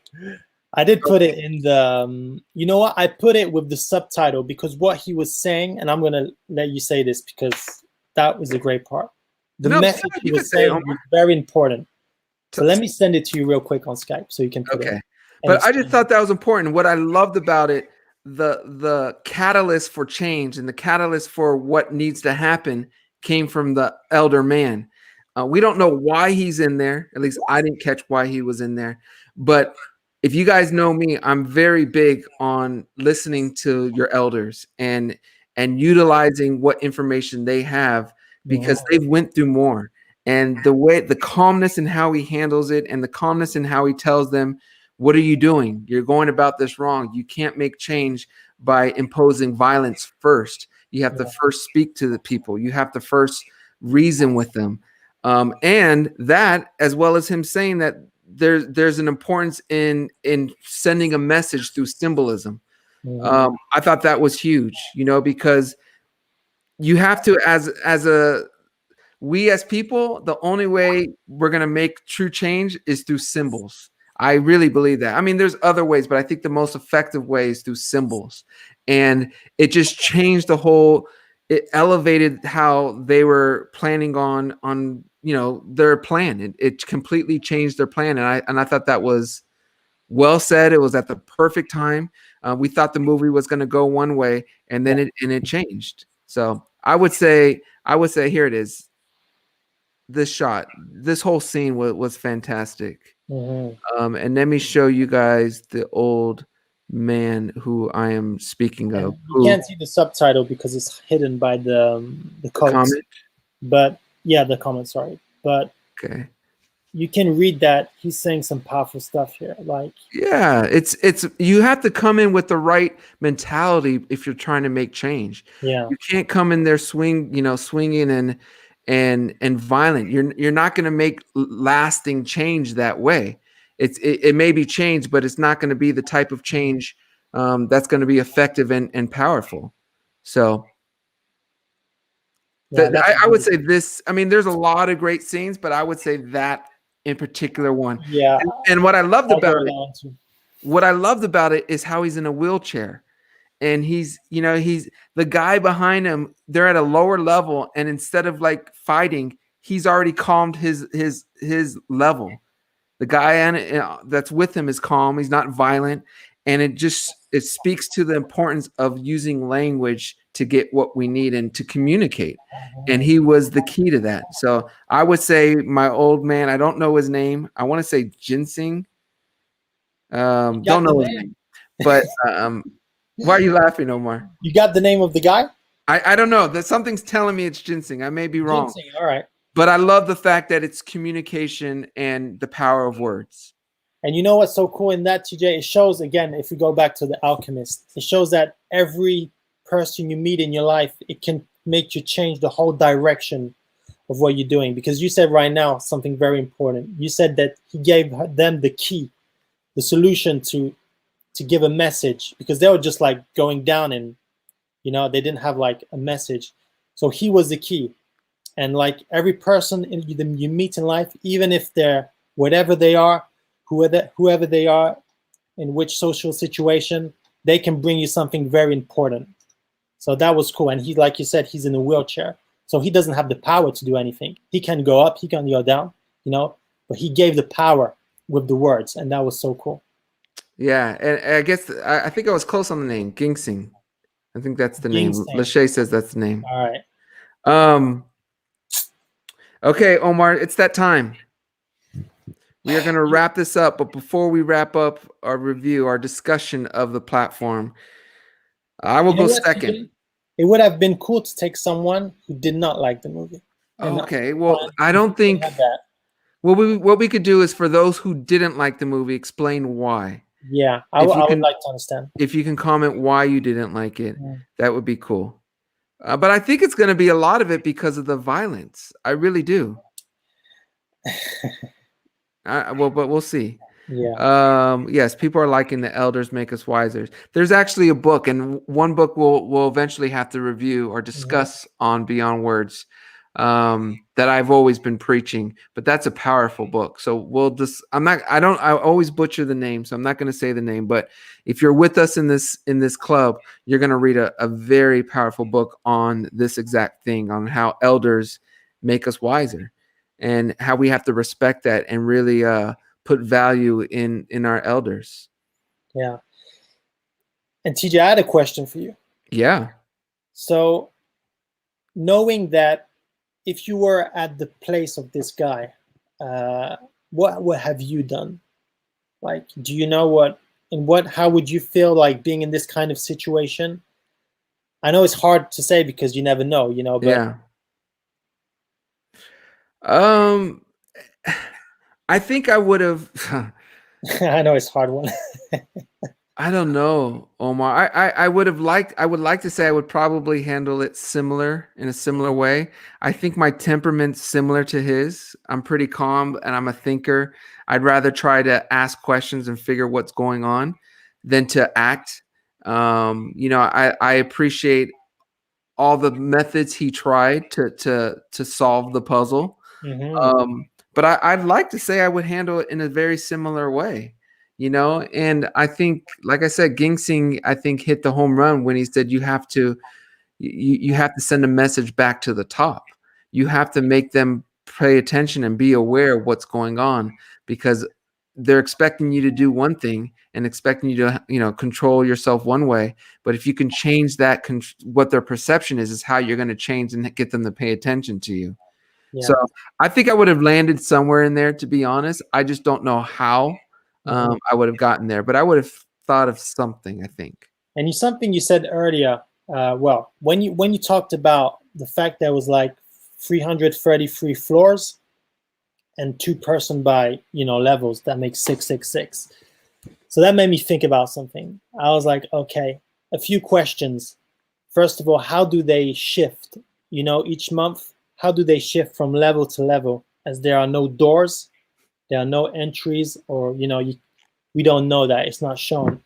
I did put it in the you know what? I put it with the subtitle because what he was saying, and I'm gonna let you say this because that was a great part. The message he was saying was very important. So let me send it to you real quick on Skype so you can put it. But I just thought that was important. What I loved about it, the catalyst for change and the catalyst for what needs to happen came from the elder man. We don't know why he's in there. At least I didn't catch why he was in there. But if you guys know me, I'm very big on listening to your elders and utilizing what information they have because they've went through more. And the calmness in how he handles it and the calmness in how he tells them, what are you doing? You're going about this wrong. You can't make change by imposing violence first. You have to first speak to the people. You have to first reason with them. And that, as well as him saying that there's an importance in sending a message through symbolism. I thought that was huge, you know, because you have to, we as people, the only way we're going to make true change is through symbols. I really believe that. I mean, there's other ways, but I think the most effective way is through symbols. And it just changed it elevated how they were planning on, you know, their plan. It completely changed their plan. And I thought that was well said. It was at the perfect time. We thought the movie was going to go one way, and then it changed. So I would say here it is. This whole scene was fantastic. And let me show you guys the old man who I am speaking of. You can't see the subtitle because it's hidden by the comment. But yeah, the comment. Sorry, but okay, you can read that he's saying some powerful stuff here. Like, yeah, it's you have to come in with the right mentality if you're trying to make change. Yeah, you can't come in there swinging and violent. You're not going to make lasting change that way. It may be change, but it's not going to be the type of change that's going to be effective and powerful. So I would say this. I mean, there's a lot of great scenes, but I would say that in particular one. Yeah. And what I loved about it is how he's in a wheelchair. and he's the guy behind him, they're at a lower level, and instead of like fighting, he's already calmed his level. The guy that's with him is calm, he's not violent, and it speaks to the importance of using language to get what we need and to communicate. And he was the key to that. So I would say my old man, I don't know his name, I want to say Ginseng. Don't know his name, but why are you laughing, Omar? You got the name of the guy? I don't know. That something's telling me it's ginseng. I may be wrong. Ginseng, all right. But I love the fact that it's communication and the power of words. And you know what's so cool in that, TJ? It shows, again, if we go back to The Alchemist, it shows that every person you meet in your life, it can make you change the whole direction of what you're doing. Because you said right now something very important. You said that he gave them the key, the solution to give a message, because they were just like going down and, you know, they didn't have like a message. So he was the key. And like every person you meet in life, even if they're whatever they are, whoever they are, in which social situation, they can bring you something very important. So that was cool. And he, like you said, he's in a wheelchair, so he doesn't have the power to do anything. He can go up, he can go down, you know, but he gave the power with the words, and that was so cool. Yeah, and I guess I think I was close on the name, Ginseng. I think that's the Ginseng. name. Lachey says that's the name. All right. Okay, Omar, it's that time. We are going to wrap this up, but before we wrap up our review, our discussion of the platform, I will go second. It would have been cool to take someone who did not like the movie. Okay, well, I don't think that. What we could do is, for those who didn't like the movie, explain why. Yeah, I would like to understand. If you can comment why you didn't like it, that would be cool. But I think it's going to be a lot of it because of the violence. I really do. But we'll see. Yeah. Yes, people are liking The Elders Make Us Wiser. There's actually a book, and one book we'll eventually have to review or discuss on Beyond Words, that I've always been preaching. But that's a powerful book. So we'll just I always butcher the name, so I'm not going to say the name. But if you're with us in this club, you're going to read a very powerful book on this exact thing, on how elders make us wiser, and how we have to respect that and really put value in our elders. Yeah. And TJ, I had a question for you. Yeah. So, knowing that if you were at the place of this guy, what have you done? Like, do you know how would you feel like being in this kind of situation? I know it's hard to say because you never know, you know, but yeah. I think I would have. I know it's a hard one. I don't know, Omar. I would like to say I would probably handle it in a similar way. I think my temperament's similar to his. I'm pretty calm and I'm a thinker. I'd rather try to ask questions and figure what's going on than to act. I appreciate all the methods he tried to solve the puzzle. But I'd like to say I would handle it in a very similar way, you know. And I think, like I said, Ginseng, I think, hit the home run when he said you have to send a message back to the top. You have to make them pay attention and be aware of what's going on, because they're expecting you to do one thing and expecting you to, control yourself one way. But if you can change that, what their perception is how you're going to change and get them to pay attention to you. Yeah. So I think I would have landed somewhere in there, to be honest. I just don't know how I would have gotten there, but I would have thought of something, I think. And something you said earlier, when you talked about the fact there was like 333 floors and 2-person by levels, that makes 666. So that made me think about something. I was like, okay, a few questions. First of all, how do they shift? Each month. How do they shift from level to level, as there are no doors, there are no entries, or we don't know that, it's not shown.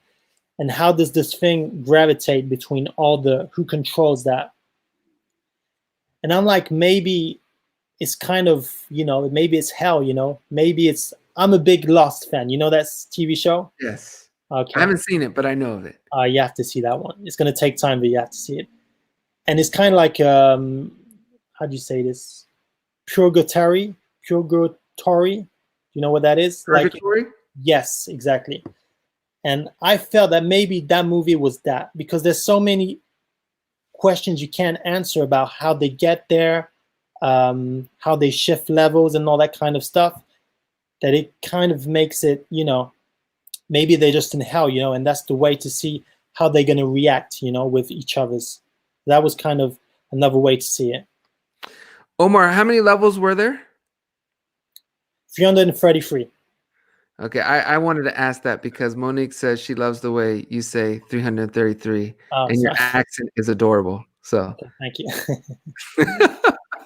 And how does this thing gravitate between who controls that? And I'm like, maybe it's kind of, maybe it's hell, maybe I'm a big Lost fan. You know that TV show? Yes. I Okay. haven't seen it, but I know of it. You have to see that one. It's gonna take time, but you have to see it. And it's kind of like how do you say this? Purgatory. Purgatory. You know what that is? Like, Purgatory? yes, exactly. And I felt that maybe that movie was that, because there's so many questions you can't answer about how they get there, how they shift levels and all that kind of stuff, that it kind of makes it, maybe they're just in hell, and that's the way to see how they're going to react, with each other's. That was kind of another way to see it. Omar, how many levels were there? 333. Okay, I wanted to ask that because Monique says she loves the way you say 333, and your Sorry. accent is adorable. So Okay, thank you.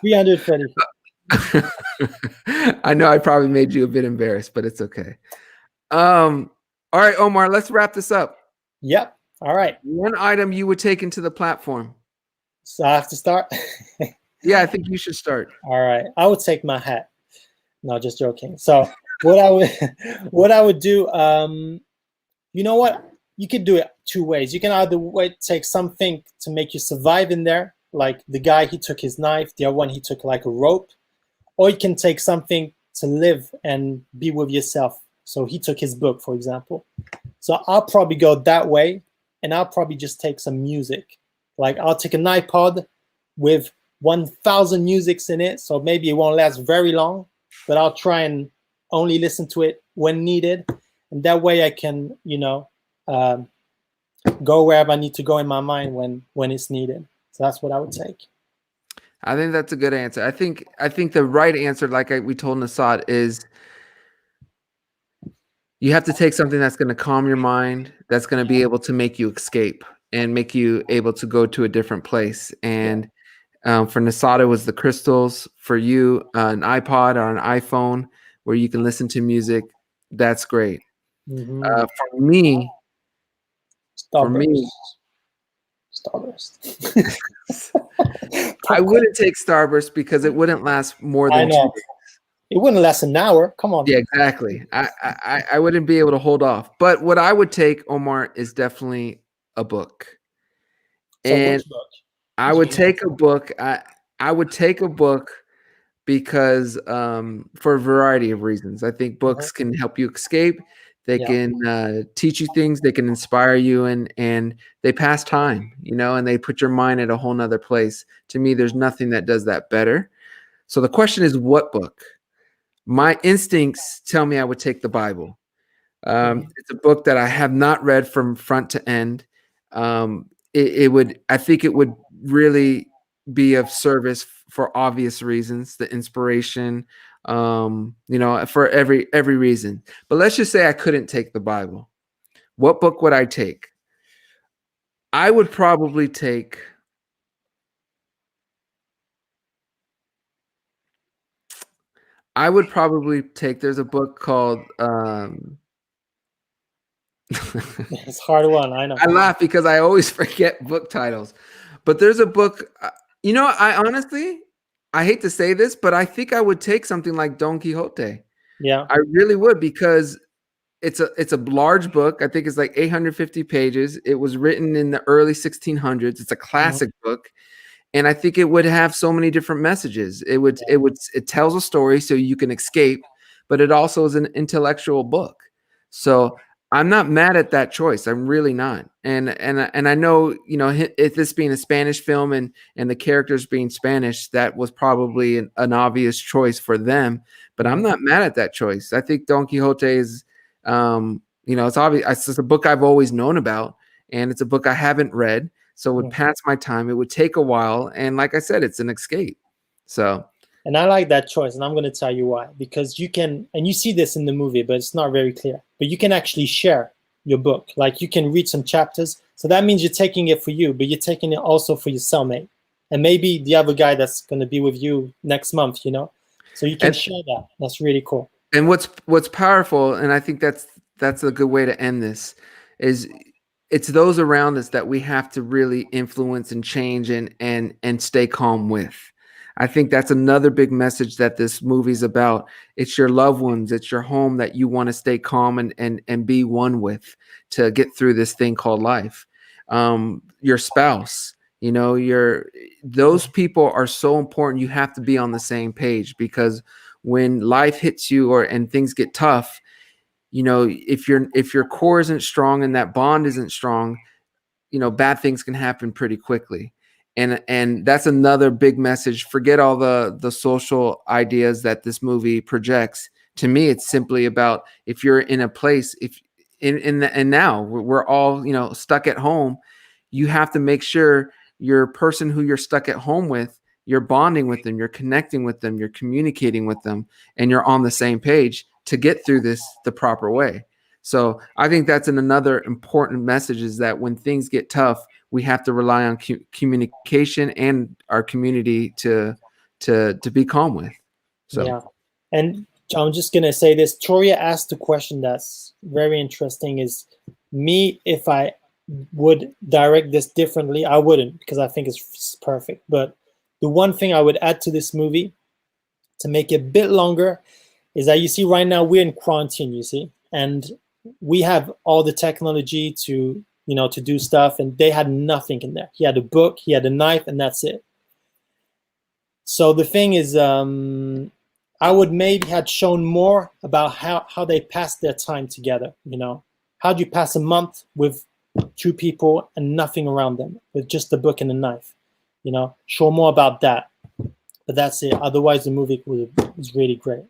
333. I know I probably made you a bit embarrassed, but it's okay. All right, Omar, let's wrap this up. Yep. All right. One item you would take into the platform. So I have to start? Yeah, I think you should start. All right. I would take my hat. No, just joking. So what I would do, you know what? You could do it two ways. You can either take something to make you survive in there, like the guy, he took his knife, the other one, he took like a rope, or you can take something to live and be with yourself. So he took his book, for example. So I'll probably go that way, and I'll probably just take some music. Like I'll take an iPod with 1,000 musics in it, so maybe it won't last very long, but I'll try and only listen to it when needed, and that way I can, go wherever I need to go in my mind when it's needed. So that's what I would take. I think that's a good answer. I think the right answer, like we told Nasad, is you have to take something that's going to calm your mind, that's going to be able to make you escape and make you able to go to a different place. And for Nasad, it was the crystals. For you, an iPod or an iPhone where you can listen to music. That's great. Mm-hmm. For me, Starburst. I wouldn't take Starburst because it wouldn't last more than 2 days. It wouldn't last an hour. Come on. Yeah, exactly. I wouldn't be able to hold off. But what I would take, Omar, is definitely a book. So And which book? I would take a book. I would take a book because for a variety of reasons. I think books can help you escape. They can teach you things. They can inspire you, and they pass time, and they put your mind at a whole nother place. To me, there's nothing that does that better. So the question is, what book? My instincts tell me I would take the Bible. It's a book that I have not read from front to end. I think it would really be of service for obvious reasons, the inspiration, for every reason. But let's just say I couldn't take the Bible. What book would I take? I would probably take there's a book called it's a hard one, I know. I laugh because I always forget book titles. But there's a book, I honestly, I hate to say this, but I think I would take something like Don Quixote. Yeah. I really would, because it's a large book. I think it's like 850 pages. It was written in the early 1600s. It's a classic book. And I think it would have so many different messages. It tells a story so you can escape, but it also is an intellectual book. So I'm not mad at that choice. I'm really not. And I know, if this being a Spanish film and the characters being Spanish, that was probably an obvious choice for them. But I'm not mad at that choice. I think Don Quixote is, it's obvious. It's a book I've always known about, and it's a book I haven't read. So it would pass my time. It would take a while. And like I said, it's an escape. So. And I like that choice. And I'm going to tell you why. Because you can, and you see this in the movie, but it's not very clear. But you can actually share your book. Like you can read some chapters. So that means you're taking it for you, but you're taking it also for your cellmate. And maybe the other guy that's going to be with you next month, So you can share that. That's really cool. And what's powerful, and I think that's a good way to end this, is it's those around us that we have to really influence and change and stay calm with. I think that's another big message that this movie's about. It's your loved ones, it's your home that you want to stay calm and be one with to get through this thing called life. Your spouse, your those people are so important. You have to be on the same page, because when life hits you and things get tough, if your core isn't strong and that bond isn't strong, bad things can happen pretty quickly. And that's another big message. Forget all the social ideas that this movie projects. To me, it's simply about, if you're in a place, if and now we're all stuck at home, you have to make sure your person who you're stuck at home with, you're bonding with them, you're connecting with them, you're communicating with them, and you're on the same page to get through this the proper way. So I think that's another important message, is that when things get tough, we have to rely on communication and our community to be calm with. So Yeah. And I'm just gonna say this. Toria asked a question that's very interesting. Is me, if I would direct this differently, I wouldn't, because I think it's perfect. But the one thing I would add to this movie to make it a bit longer is that, you see, right now we're in quarantine, you see, and we have all the technology to to do stuff, and they had nothing in there. He had a book, he had a knife, and that's it. So the thing is, I would maybe had shown more about how they passed their time together. How do you pass a month with two people and nothing around them, with just a book and a knife? Show more about that. But that's it. Otherwise, the movie was really great.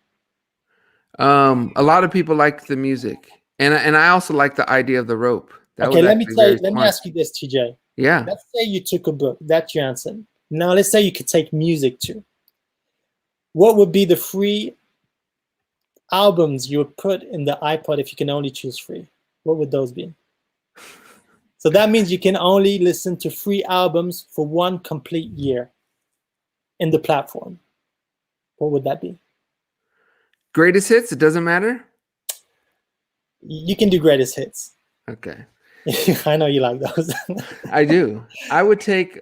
a lot of people like the music, and I also like the idea of the rope. That Okay, was let me actually very let me smart. ask you this, TJ. Yeah. Let's say you took a book. That's your answer. Now let's say you could take music too. What would be the 3 albums you would put in the iPod if you can only choose 3? What would those be? So that means you can only listen to 3 albums for 1 complete year in the platform. What would that be? Greatest hits, it doesn't matter? You can do greatest hits. Okay. I know you like those. I do. I would take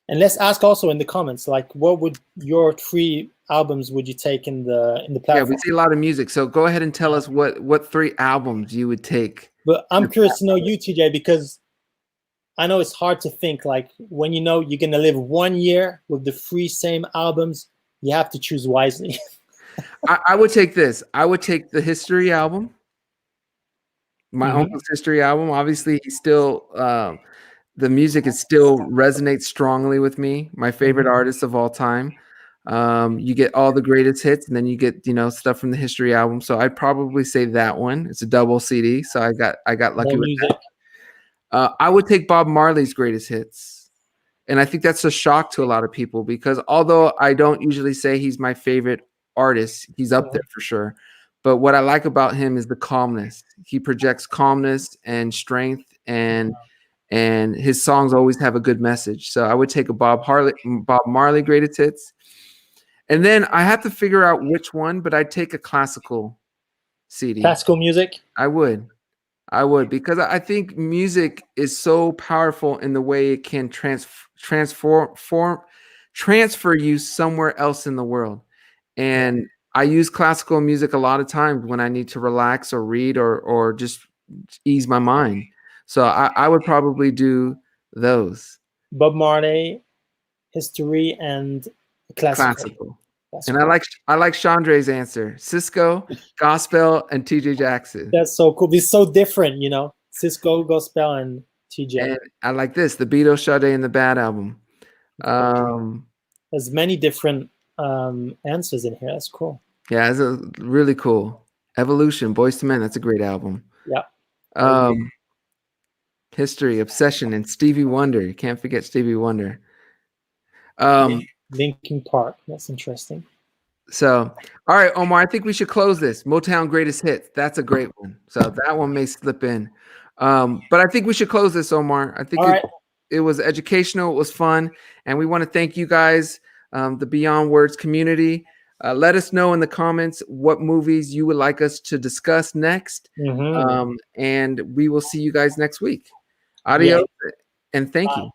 and let's ask also in the comments, like, what would your 3 albums would you take in the platform? Yeah, we see a lot of music. So go ahead and tell us what 3 albums you would take. But I'm curious to know you, TJ, because I know it's hard to think, like, when you're gonna live 1 year with the 3 same albums, you have to choose wisely. I would take this. I would take the History album. My uncle's History album. Obviously, he's still the music is still resonates strongly with me. My favorite artist of all time. You get all the greatest hits, and then you get stuff from the History album. So I'd probably say that one. It's a double CD, so I got lucky with that. I would take Bob Marley's Greatest Hits, and I think that's a shock to a lot of people, because although I don't usually say he's my favorite artist, he's up there for sure. But what I like about him is the calmness. He projects calmness and strength, and his songs always have a good message. So I would take a Bob Marley Greatest Hits. And then I have to figure out which one, but I'd take a classical CD. Classical music? I would, because I think music is so powerful in the way it can transfer you somewhere else in the world. And I use classical music a lot of times when I need to relax or read or just ease my mind. So I would probably do those. Bob Marley, History, and classical. And I like Chandre's answer: Cisco, gospel, and TJ Jackson. That's so cool. It's so different, Cisco, gospel, and TJ. And I like this: the Beatles, Sade, and the Bad album. There's many different answers in here. That's cool. Yeah, it's really cool. Evolution, Boyz II Men. That's a great album. Yeah. History, Obsession, and Stevie Wonder. You can't forget Stevie Wonder. Linkin Park. That's interesting. So, all right, Omar, I think we should close this. Motown Greatest Hits. That's a great one. So that one may slip in. But I think we should close this, Omar. I think it was educational. It was fun. And we want to thank you guys, the Beyond Words community. Let us know in the comments what movies you would like us to discuss next. And we will see you guys next week. Adios, and thank you.